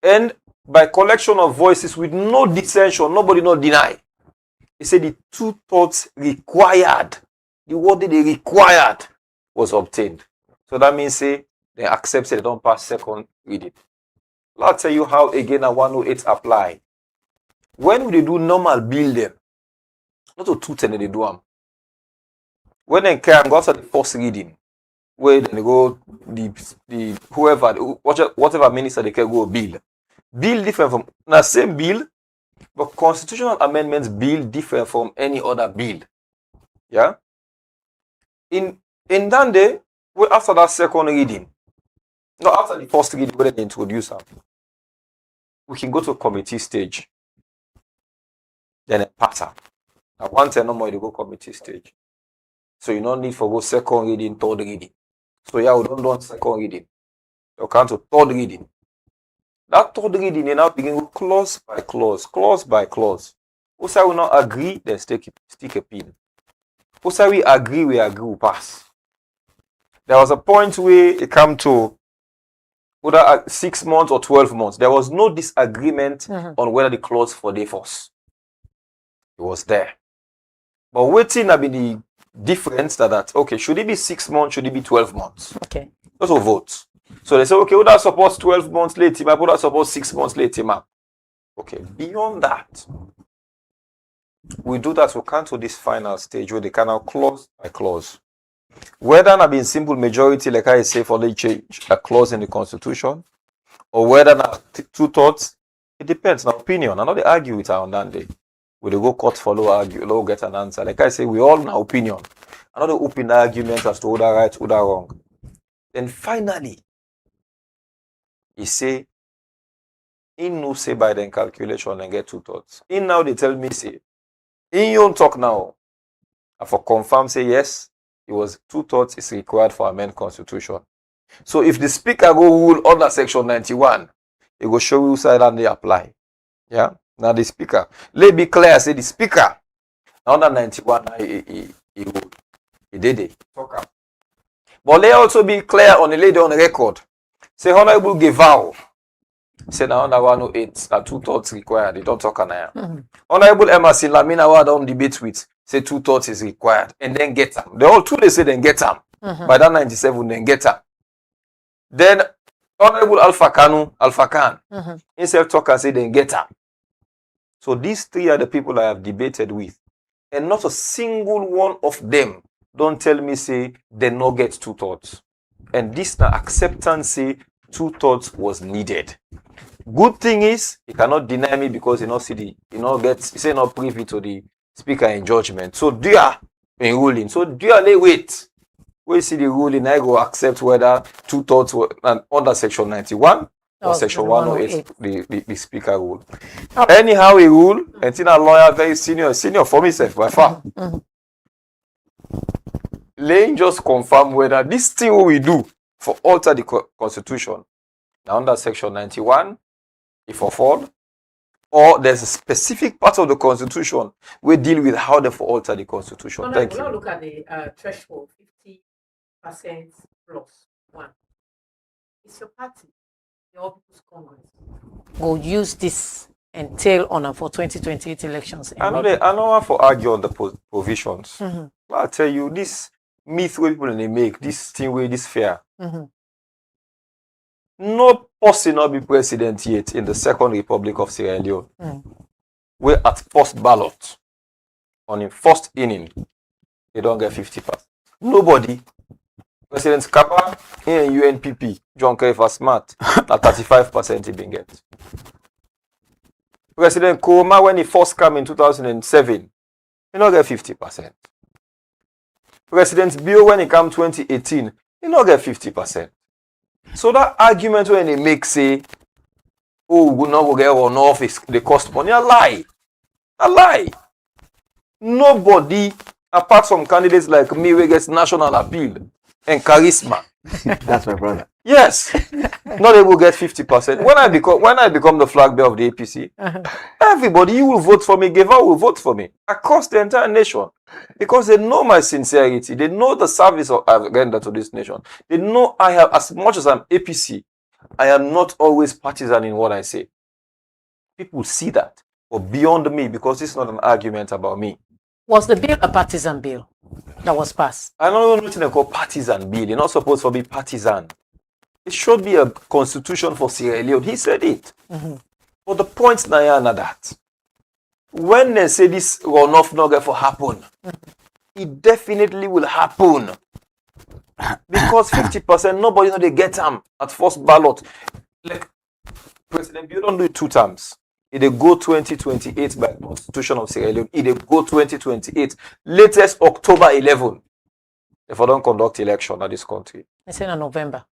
And by collection of voices with no dissension, nobody not deny. He said the 2/3 required, the word they required was obtained. So that means say they accept say they don't pass second reading. I'll tell you how again a 108 apply. When they do normal bill them, not to 210 they do them. When they come go after the first reading, where then they go the whoever whatever minister they can go bill. Bill different from the same bill, but constitutional amendments bill different from any other bill. Yeah. In that day, after that second reading, no, after the first reading, when they introduce them, we can go to committee stage. Then a pattern. Now one time no more you go committee stage. So you don't need for go second reading, third reading. So yeah, we don't do second reading. You come to third reading. That third reading, you now begin with clause by clause, clause by clause. Who say we not agree, then stick a pin. Who say we agree, we pass. There was a point where it came to whether 6 months or 12 months. There was no disagreement on whether the clause for the force. It was there. But waiting have been the difference that okay, should it be 6 months, should it be 12 months? Okay. Those are votes. So they say, okay, would I suppose 12 months later, would I suppose 6 months later? Okay, beyond that, we do that, we come to this final stage where they can now clause by clause. Whether not being simple majority, like I say, for the change a clause in the constitution, or whether not 2/3, it depends on opinion. I know they argue with her on that day. We go court for low argue, low get an answer. Like I say, we all know opinion. Another open argument as to who that right, who that wrong. Then finally, he say, in no say by the calculation and get 2/3. In now they tell me say, in your talk now, I for confirm say yes, it was 2/3 is required for amend constitution. So if the speaker go rule under section 91, it will show you side and they apply. Yeah. Now the speaker, let be clear, say the speaker under 91 he did it. But let also be clear on the lady on the record. Say Honorable Gevao. Say now under 108 that 2/3 required. They don't talk on here. Honorable Emerson Lamina who I don't debate with. Say 2/3 is required. And then get them. They all two they say then get them. By that 97 then get them. Then Honorable Alpha Khan himself talk and say then get them. So these three are the people I have debated with. And not a single one of them don't tell me say they no get 2/3. And this now acceptance say 2/3 was needed. Good thing is he cannot deny me because he not see the he say not privy to the speaker in judgment. So do you in ruling. So do you wait. We see the ruling, I go accept whether 2/3 were under section 91 or Section 108, the Speaker rule. Oh. Anyhow, he rule, and a lawyer very senior for myself by far. Lane just confirm whether this thing we do for alter the Constitution, now under Section 91, if for fall, or there's a specific part of the Constitution we deal with how they for alter the Constitution. So Thank you. Now look at the threshold, 50% plus one. It's your party, the All People's Congress, will use this and tail on for 2028 elections. I don't want to argue on the provisions. I'll tell you, this myth where people they make, this thing where this fair. No person not be president yet in the Second Republic of Sierra Leone. We're at first ballot. On the first inning, they don't get 50%. Nobody. President Kappa and UNPP, John Kefa Smart, at 35% he been get. President Koma, when he first came in 2007, he not get 50%. President Bio, when he came 2018, he not get 50%. So that argument when they make say, oh, we not go get one off, they cost money, a lie. A lie. Nobody, apart from candidates like me, who gets national appeal and charisma. That's my brother. Yes. Not able to get 50%. When I become the flag bearer of the APC, everybody, you will vote for me, Geva will vote for me across the entire nation. Because they know my sincerity. They know the service I've rendered to this nation. They know I have, as much as I'm APC, I am not always partisan in what I say. People see that. But beyond me, because this is not an argument about me. Was the bill a partisan bill that was passed? I don't know nothing called partisan bill. You're not supposed to be partisan. It should be a constitution for Sierra Leone. He said it. But the point now is that when they say this runoff not going to happen, it definitely will happen. Because 50%, nobody know they get them at first ballot. Like, President Bill don't do it 2 times. It go 2028 by Constitution of Sierra Leone. It go 2028. Latest October 11. If I don't conduct election in this country. It's in November.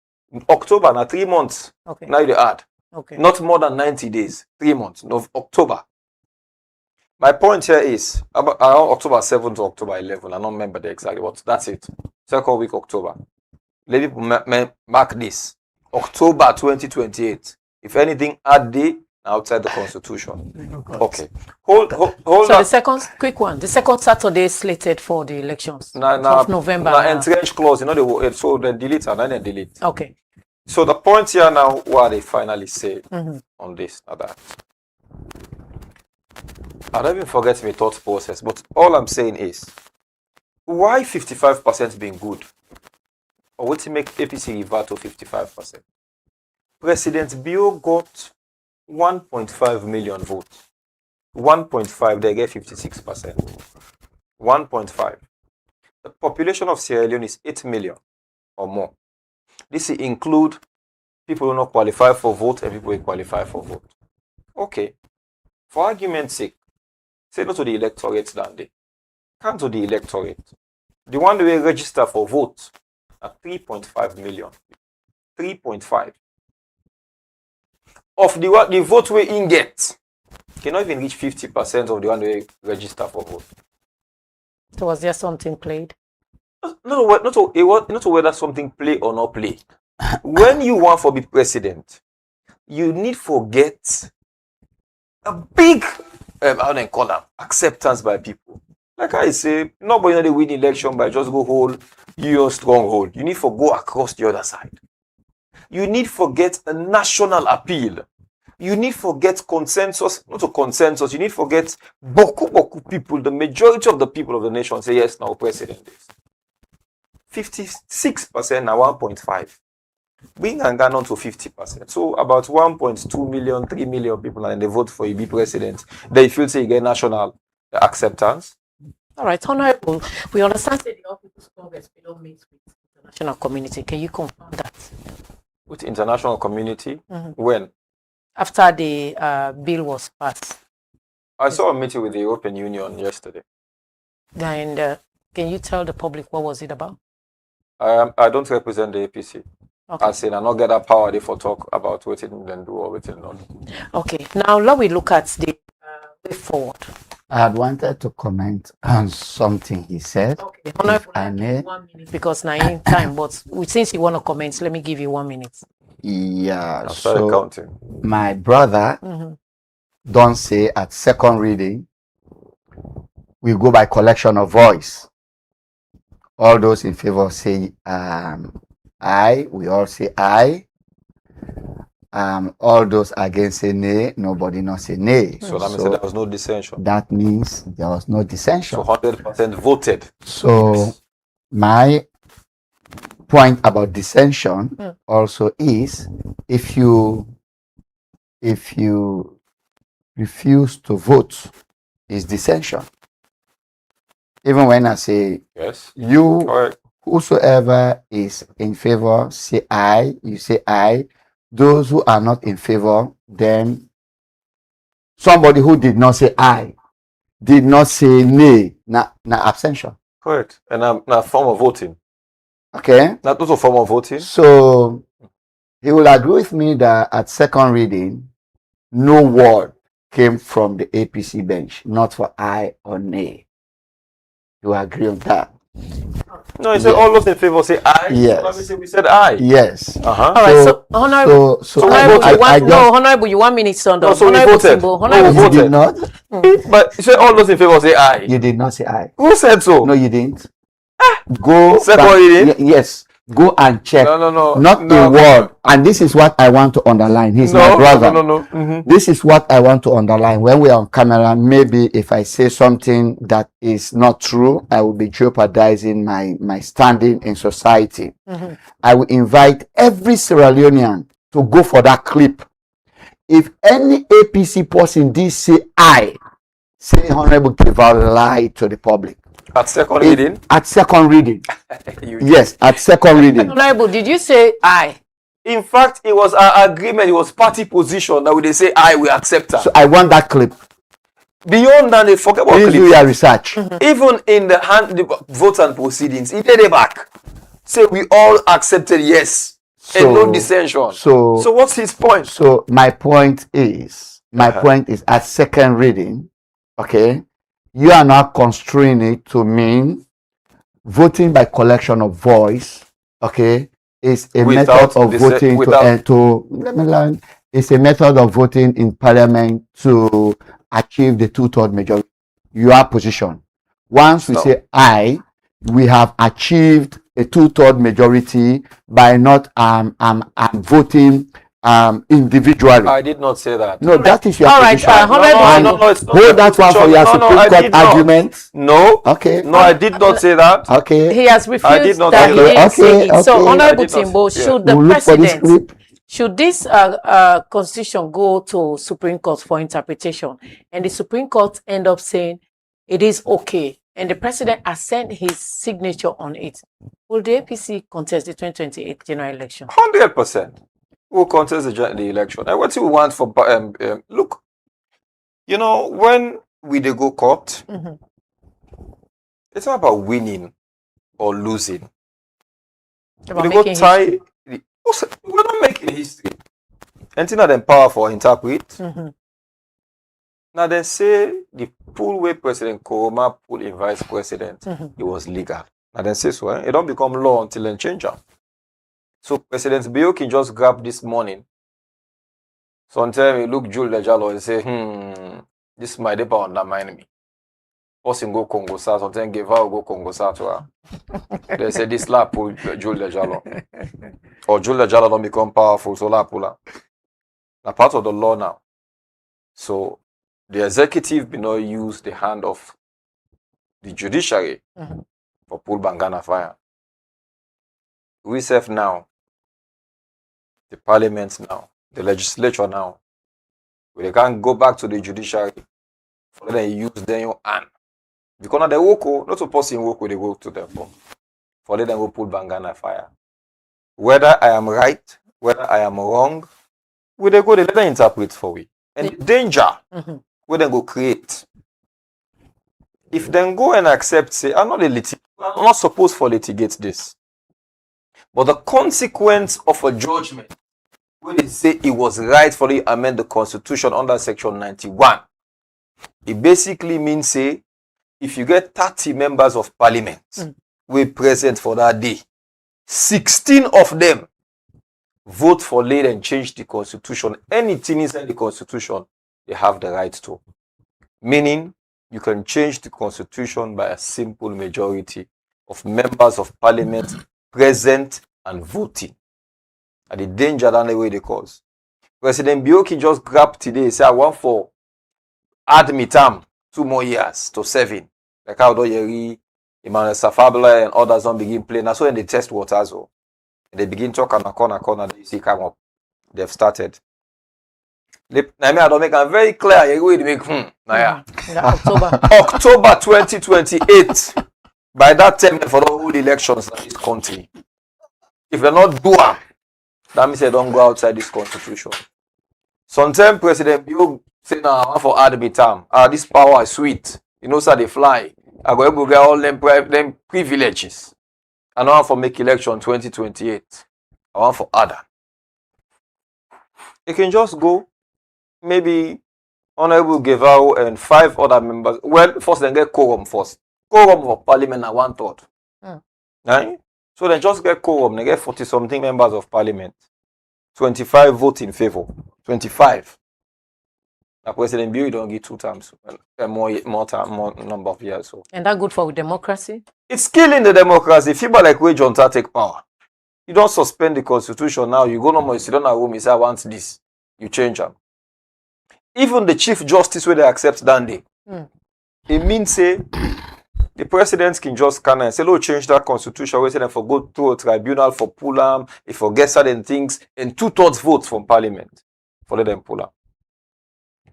October, now 3 months. Okay. Now they add. Okay. Not more than 90 days. 3 months. No, October. My point here is around October 7 to October 11. I don't remember the exact what. That's it. Second week October. Let people mark this. October 2028. If anything, add day outside the Constitution. Okay. Hold so on. The second quick one. The second Saturday is slated for the elections of November. Now entrenched clause, you know, so then delete and then delete. Okay. So the point here now, what they finally say on this or that. I don't even forget my thought process, but all I'm saying is, why 55% being good? Or what to make APC revert to 55%? President Bio got 1.5 million votes. 1.5, they get 56%. 1.5. The population of Sierra Leone is 8 million or more. This include people who not qualify for vote and people who qualify for vote. Okay. For argument's sake, say no to the electorate that day. Come to the electorate. The one they register for vote at 3.5 million. 3.5. Of the vote we in get, cannot even reach 50% of the one we register for vote. So was there something played? No, not whether something play or not play. When you want to be president, you need to get a big, how do I call them, acceptance by people. Like I say, nobody know they win election by just go hold your stronghold. You need to go across the other side. You need to get a national appeal. You need to get consensus, not a consensus, you need to get boku people, the majority of the people of the nation say yes, now president is. 56% now 1.5. Bring and down to 50%. So about 1.2 million, 3 million people and they vote for you be president. They feel say you get national acceptance. All right, Honorable, we understand that the All People's Congress we don't meet with the international community. Can you confirm that? With international community? When? After the bill was passed. I saw a meeting with the European Union yesterday. And can you tell the public what was it about? I don't represent the APC. Okay. As in, I not get that power they for talk about what it then do or what it not do. Okay. Now let we look at the way forward. I had wanted to comment on something he said. Okay. If I may. 1 minute because now in time, but since you want to comment, let me give you 1 minute. Yeah. I started So counting. my brother don't say at second reading we go by collection of voice. All those in favor say aye. We all say aye. All those against say nay. Nobody not say nay. So that means there was no dissension. That means there was no dissension. So 100% voted. So my point about dissension also is if you refuse to vote is dissension. Even when I say yes, you correct. Whosoever is in favor say aye, you say aye. Those who are not in favor, then somebody who did not say aye, did not say nay, na abstention. Correct. And na form of voting. Okay. Not also a form of voting. So he will agree with me that at second reading, no word came from the APC bench, not for aye or nay. You agree on that? No, he said all those in favor say aye. Yes. So we said aye. Yes. All right. So honorable, honorable, you 1 minute, son. No, so we voted. You did not. But you said all those in favor say aye. You did not say aye. Who said so? No, you didn't. Go second reading. Yes. Go and check. No. Not a word. And this is what I want to underline. He's my brother. No. This is what I want to underline. When we are on camera, maybe if I say something that is not true, I will be jeopardizing my standing in society. I will invite every Sierra Leonean to go for that clip. If any APC person did say I, say Honorable Keval lied to the public. At second reading? At second reading. Yes, at second reading. Honorable, did you say aye? In fact, it was our agreement, it was party position that they say aye, we accept that. So I want that clip. Beyond that, they forget about clip. Please do your research. Even in the votes and proceedings, it did it back. Say we all accepted yes. And no dissension. So what's his point? So my point is at second reading, okay, you are not constraining it to mean voting by collection of voice, okay, is a method of voting it's a method of voting in parliament to achieve the 2/3 majority. Your position. Once we say aye, we have achieved a 2/3 majority by not voting individually. I did not say that. No, that is your position. No, it's not. Hold that one for your Supreme Court argument. No. Okay. No, I did not say that. Okay. He has refused I did not that. say that. Okay. So, Honorable Timbo, should the president, should this constitution go to Supreme Court for interpretation, and the Supreme Court end up saying it is okay, and the president has sent his signature on it, will the APC contest the 2028 general election? 100%. We'll contest the election. And what we want for look, you know, when we go court, it's not about winning or losing. We go tie. We're not making history. Anything that them powerful interpret. Now they say the pool where President Koroma pull in vice president, it was legal. Now they say so. It don't become law until they change it. So President Bioki just grabbed this morning. Sometimes he look Jules Lejalo and say, this might never undermine me. Person go Congo South, sometimes give out go Congo South to her. They say this la pull Jules Lejalo. Or Jules Lejalo don't become powerful, so la pull her. Now part of the law now. So the executive will not use the hand of the judiciary for pull Bangana fire. We serve now. The parliament now, the legislature now, they can't go back to the judiciary for them to use their own hand. Because now they work, not supposed to work where they go to them for them to go put Bangana fire. Whether I am right, whether I am wrong, we they go, they let them interpret for we. And the danger, where they go create. If they go and accept, say, I'm not supposed to litigate this. But the consequence of a judgment, when they say it was right for you to amend the constitution under section 91, it basically means, say, if you get 30 members of parliament we present for that day, 16 of them vote for late and change the constitution. Anything inside the constitution, they have the right to. Meaning, you can change the constitution by a simple majority of members of parliament present and voting. And the danger that way they cause. President Bioki just grabbed today, say, I want for add me term 2 more years to 7. Like how Doyeri, Emmanuel Safabla and others don't begin playing. That's when they test waters. They begin talking on a corner, they see come up. They've started. I don't make it very clear. You will make October 2028. By that time, for the whole elections in this country, if they're not doing, that means they don't go outside this constitution. Sometimes President Bill say, "No, I want for add me term. This power is sweet. You know, so they fly. I go get all them privileges. I don't want for make election 2028. I want for other. You can just go, maybe Honorable Guevara and 5 other members. Well, first then get quorum first. Quorum of parliament are 1/3. Right? So they just get quorum. They get 40-something members of parliament. 25 vote in favor. 25. Now President Bill don't get 2 terms. More number of years. So. And that good for democracy? It's killing the democracy. People like way Jonta take power. You don't suspend the constitution now. You go no more. You sit down at home. You say, I want this. You change them. Even the Chief Justice, where they accept that day, it means say the president can just come and say, "Oh, change that constitution." We say them for go to a tribunal for pull them, if forget certain things, and 2/3 votes from parliament for let them pull them.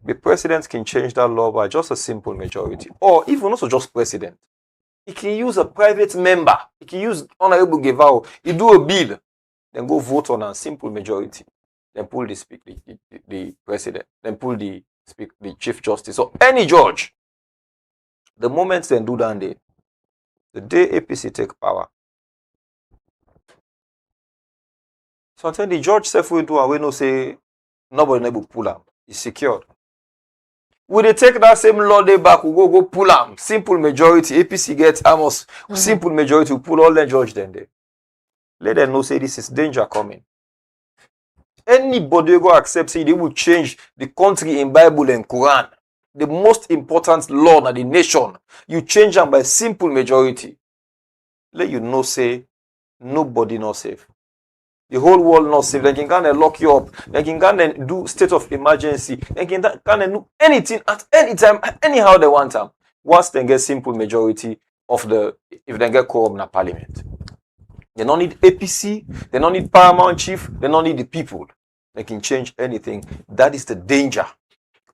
The president can change that law by just a simple majority, or even also just president. He can use a private member. He can use Honorable Guevara. He do a bill, then go vote on a simple majority. Then pull the president, then pull the Chief Justice, or any judge. The moment they do that day, the day APC take power. So until the judge self will do and we no say nobody able pull am. It's secured. Will they take that same law day back? We go pull am. Simple majority. APC gets almost simple majority. We pull all the judge then there. Let them know say this is danger coming. Anybody go accept say they will change the country in Bible and Quran, the most important law in the nation, you change them by simple majority. Let you know say nobody not safe. The whole world not safe. They can kind of lock you up. They can kind of do state of emergency. They can kind of do anything at any time, anyhow they want them. Once they get simple majority of if they get quorum in parliament. They don't need APC. They don't need paramount chief. They don't need the people. They can change anything. That is the danger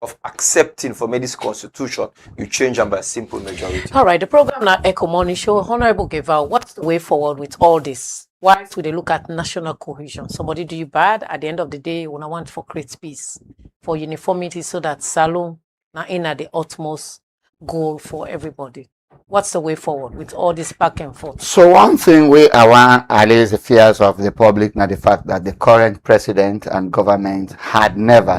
of accepting for this constitution. You change them by a simple majority. All right, the program now Ecko Morning Show. Honorable Guevara, what's the way forward with all this? Why would they look at national cohesion? Somebody do you bad at the end of the day when I want for create peace, for uniformity, so that Salon now in at the utmost goal for everybody. What's the way forward with all this back and forth? So one thing I want to allay the fears of the public now the fact that the current president and government had never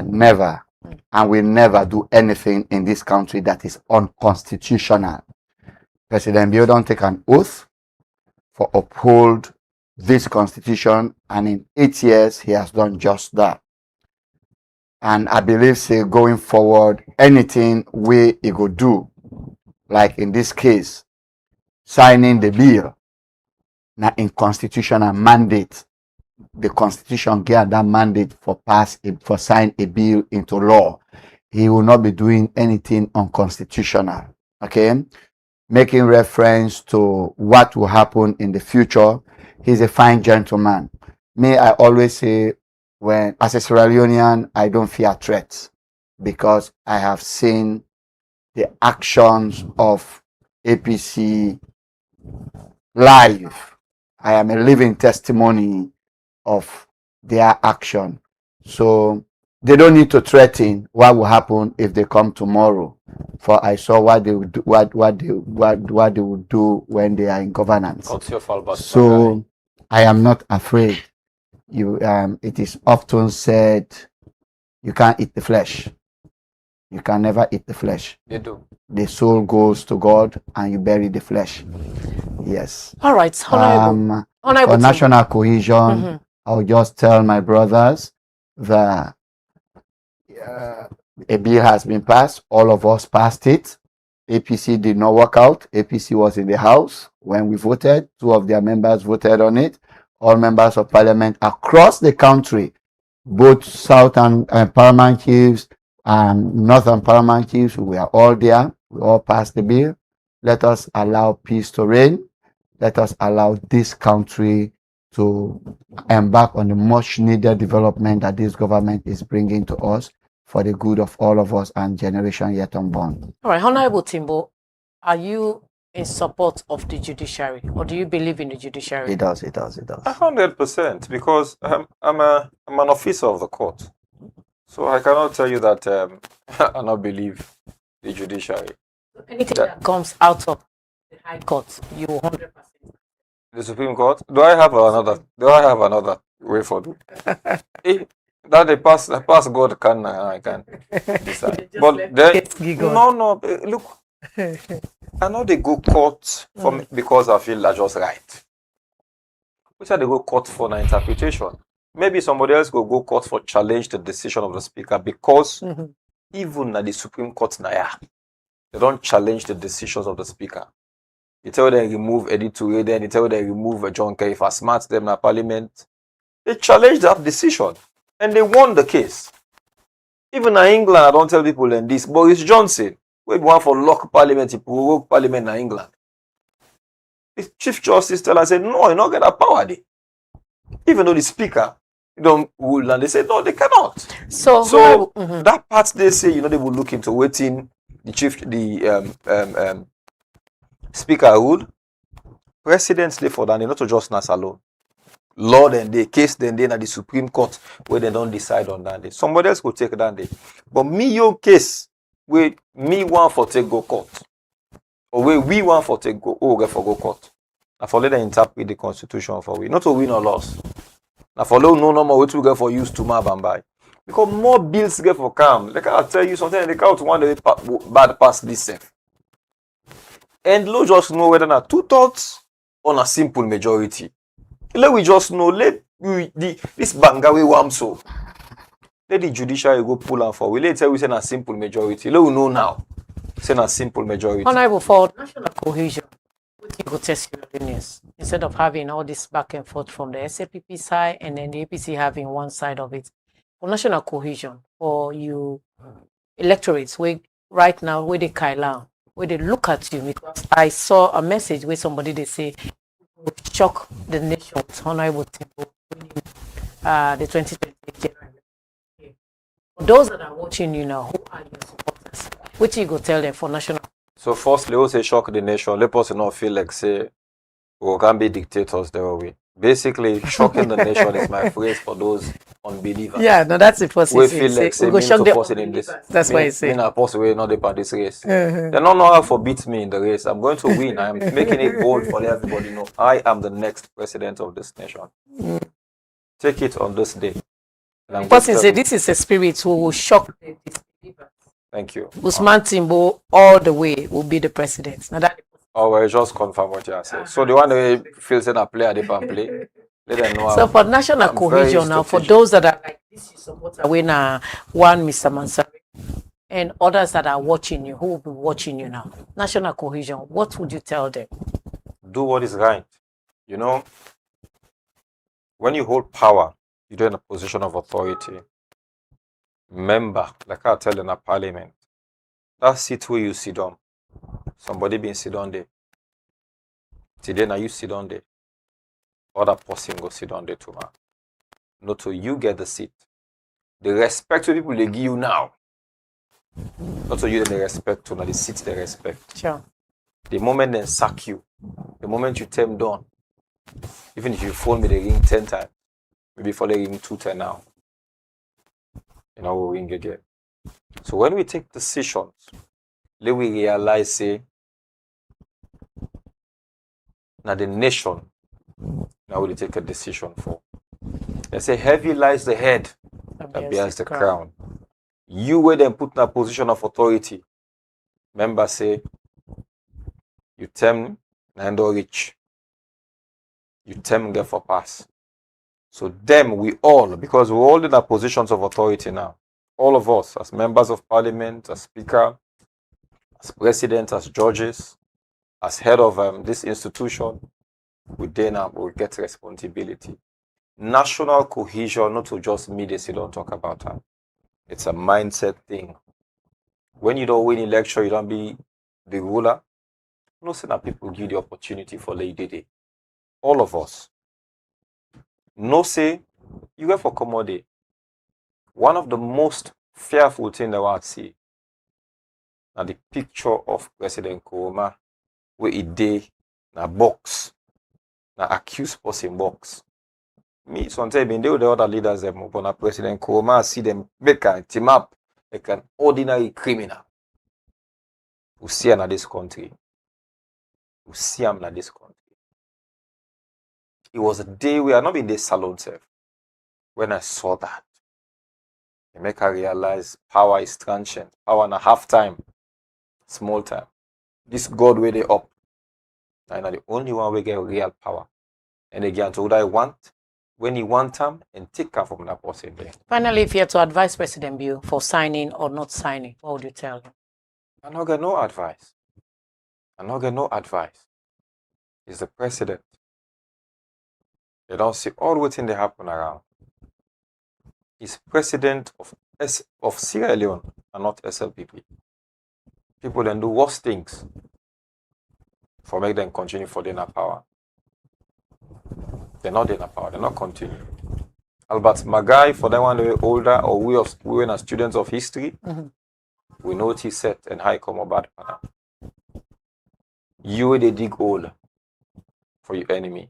and will never do anything in this country that is unconstitutional. President Bill don't take an oath for uphold this constitution, and in 8 years he has done just that. And I believe say going forward, anything he could do, like in this case, signing the bill, now in constitutional mandate, the constitution gave that mandate for sign a bill into law. He will not be doing anything unconstitutional. Okay, making reference to what will happen in the future. He's a fine gentleman. Me, I always say, when as a Sierra Leonean, I don't fear threats because I have seen the actions of APC live. I am a living testimony of their action. So they don't need to threaten what will happen if they come tomorrow. For I saw what they would do, what they would do when they are in governance. So I am not afraid. It is often said, you can't eat the flesh. You can never eat the flesh. They do. The soul goes to God, and you bury the flesh. Yes. All right, honorable. For national cohesion, I'll just tell my brothers that a bill has been passed. All of us passed it. APC did not work out. APC was in the House when we voted. 2 of their members voted on it. All members of parliament across the country, both Southern Paramount Chiefs and Northern Paramount Chiefs, we are all there. We all passed the bill. Let us allow peace to reign. Let us allow this country to embark on the much needed development that this government is bringing to us for the good of all of us and generation yet unborn. All right, Honorable Timbo, are you in support of the judiciary, or do you believe in the judiciary? It does. 100%, because I'm an officer of the court. So I cannot tell you that I don't believe the judiciary. Anything that comes out of the High Court, you 100%. The Supreme Court? Do I have another way for it? That they pass God can I can decide. But then no, look, I know they go court for me because I feel that's just right. Which are they go court for an interpretation? Maybe somebody else go court for challenge the decision of the speaker, because even at the Supreme Court now, they don't challenge the decisions of the speaker. You tell them remove editorial, then you tell them remove a John Kerry for smart them in parliament. They challenge that decision and they won the case. Even in England, I don't tell people in this. Boris Johnson, we want for lock parliament, he provoke parliament in England. The Chief Justice tell us, no, you not get that power there. Even though the speaker don't rule, and they say no, they cannot. So that part they say, they will look into waiting the speaker rule. Presidents they for that, they not to just Nas alone. Law then they case then at the Supreme Court where they don't decide on that day. Somebody else could take that day. But me your case where me want for take go court. Or where we want for take go go court. Now for let them interpret the constitution for we. Not to win or loss. Now for no more way to get for use to map and buy. Because more bills get for calm. Like I'll tell you something, they can't one day bad pass this safe. And low just know whether not 2/3 on a simple majority. Let we just know, this Bangawe Wamso. Let the judiciary go pull out for. We let tell we send a simple majority. Let we know now. Send a simple majority. Honorable, for national cohesion, what you go test your opinions instead of having all this back and forth from the SAPP side and then the APC having one side of it. For national cohesion, for you electorates, right now where they Kaila, where they look at you, because I saw a message where somebody they say would shock the nation with Honorable Timbo winning the 2020 general election. For those that are watching you now, who are your supporters? What you go tell them for national? So firstly, we say shock the nation. Let us not feel like say we can be dictators there we. Basically, shocking the nation is my phrase for those unbelievers. Yeah, no, that's the first we feel like say we go shock the in this. That's why I say. Me not possible not the this race. They don't know how to beat me in the race. I'm going to win. I'm making it bold for everybody know. I am the next president of this nation. Take it on this day. The person said this is a spirit who will shock the disbelievers. Thank you. Usman Timbo all the way will be the president. Now that well, just confirm what you are saying. So the one that feels in a player, they can play. Let them know. So for national cohesion now, for those that are like this, you support one Mr. Mansari, and others that are watching you, who will be watching you now. National cohesion, what would you tell them? Do what is right. When you hold power, you're in a position of authority. Member, like I tell in a parliament, that seat where you sit down. Somebody been sit down there. Today now you sit down there. Other person go sit down there too, man. Not till you get the seat. The respect to people they give you now. Not to you they respect to now the seat they respect. Sure. The moment they sack you, the moment you tell them done, even if you phone me the ring 10 times, maybe for the ring 2 10 now. We'll ring again. So when we take decisions, let we realize say now the nation now we take a decision for. They say, heavy lies the head that bears the crown. You were then put in a position of authority. Members say, you term and rich. You term get for pass. So them, we all, because we're all in our positions of authority now. All of us, as members of parliament, as speaker, as president, as judges, as head of this institution, we then will get responsibility. National cohesion, not to just media, you don't talk about that. It's a mindset thing. When you don't win election, you don't be the ruler. No say that people give you the opportunity for Lady Day. All of us. No say you go for commodity. One of the most fearful things I want to see now the picture of President Kuruma where he did na box, na accused person box. Me sometimes been there with the other leaders them, but na President Kuruma see them make a team up like an ordinary criminal. We see him in this country. We see him in this country. It was a day we are not in this salon self. When I saw that, it make I realize power is transient. Power in a half time, small time. This God where they up. And the only one we get real power. And again, to what I want, when he want them, and take care from that person there. Finally, if you had to advise President Bill for signing or not signing, what would you tell him? I don't get no advice. I don't get no advice. He's the president. They don't see all the things that happen around. He's president of Sierra Leone and not SLPP. People then do worse things for make them continue for their power. They're not in power. They're not continue. Albert Magai, for them one they were older, or we were students of history, we know what he said and how he come about. You they dig hole for your enemy.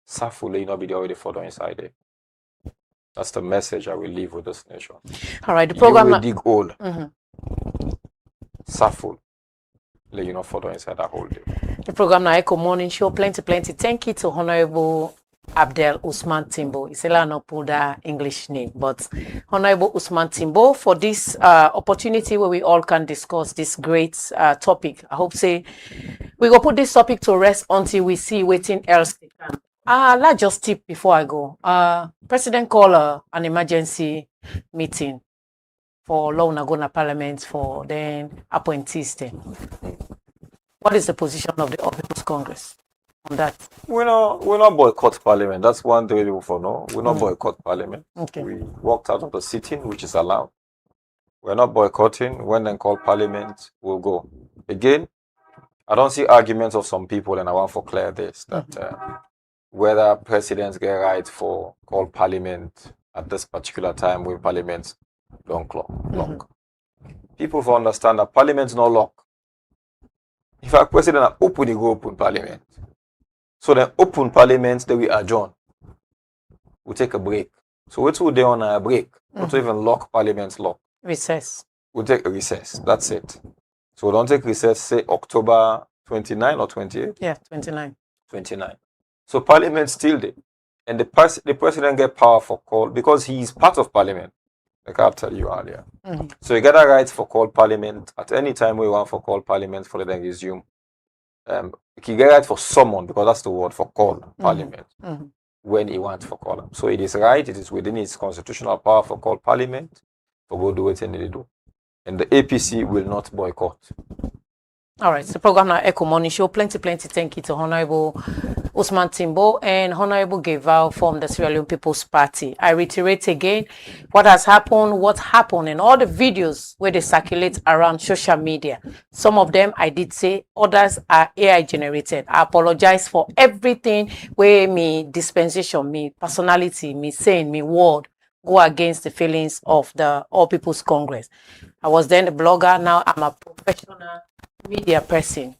Safely not be the already further inside there. That's the message I will leave with this nation. All right, the program you will dig hole. Safely. Let you not further inside that hole there. The program now Ecko Morning Show, plenty. Thank you to Honorable Abdel Usman Timbo. It's a not put that English name, but Honorable Usman Timbo for this opportunity where we all can discuss this great topic. I hope say we go put this topic to rest until we see waiting else they can. Let's just tip before I go. President called an emergency meeting for Law Nagona Parliament for then appointees then. What is the position of the People's Congress on that? We're not boycott Parliament. That's one thing we for no. We're not boycott Parliament. Okay. We walked out of the sitting, which is allowed. We're not boycotting. When they call Parliament, we'll go. Again, I don't see arguments of some people, and I want to clear this that whether presidents get right for call Parliament at this particular time when Parliament don't lock. People for understand that Parliament's not locked. If our president open, they go open Parliament. So then open Parliament, then we adjourn. We take a break. So we're 2 days on a break. Not even lock Parliament's lock. Recess. We take a recess. That's it. So we don't take recess, say October 29 or 28? Yeah, 29. 29. So Parliament still there. And the president get power for call because he is part of Parliament. Like I'll tell you earlier. So you get a right for call Parliament at any time we want for call Parliament for the resume. You can get right for someone because that's the word for call Parliament when he wants for call. So it is right. It is within its constitutional power for call Parliament to go do what they do. And the APC will not boycott. All right, the program now Ecko Morning Show. Plenty. Thank you to Honorable Usman Timbo and Honorable Geval from the Sierra Leone People's Party. I reiterate again what has happened, what happened, and all the videos where they circulate around social media. Some of them I did say, others are AI generated. I apologize for everything where me dispensation, me personality, me saying, me word go against the feelings of the All People's Congress. I was then a blogger, now I'm a professional media person.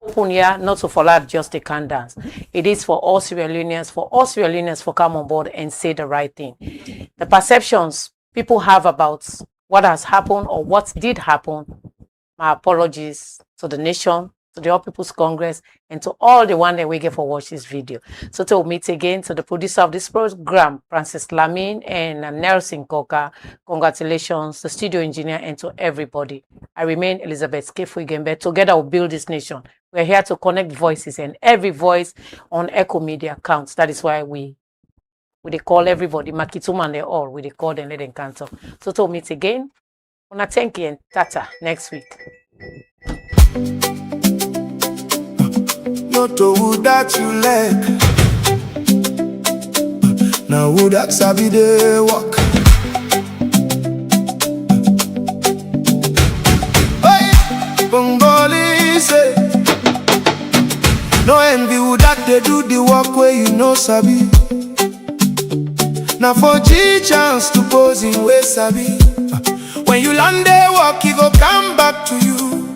Open here, not to follow just the can dance. It is for all Sierra Leoneans, for come on board and say the right thing. The perceptions people have about what has happened or what did happen, my apologies to the nation, to the All People's Congress, and to all the one that we get for watch this video. So till we meet again, to the producer of this program, Francis Lamin and Nelson Koka, congratulations, the studio engineer, and to everybody. I remain Elizabeth Kefu-Igembe. Together we'll build this nation. We're here to connect voices, and every voice on Ecko Media counts. That is why we call everybody, Makituma and they all, we call them, let them cancel. So till we meet again, on thank you and tata next week. Not to who that you like. Now who that sabi dey walk. Hey, Bongoli say, no envy who that they do the work where you know sabi. Now for G chance to pose in way sabi. When you land there walk, he go come back to you.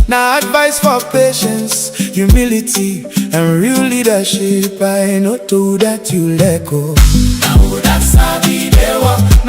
Now advice for patience, humility, and real leadership. I know to that you let go. Now that's how they walk.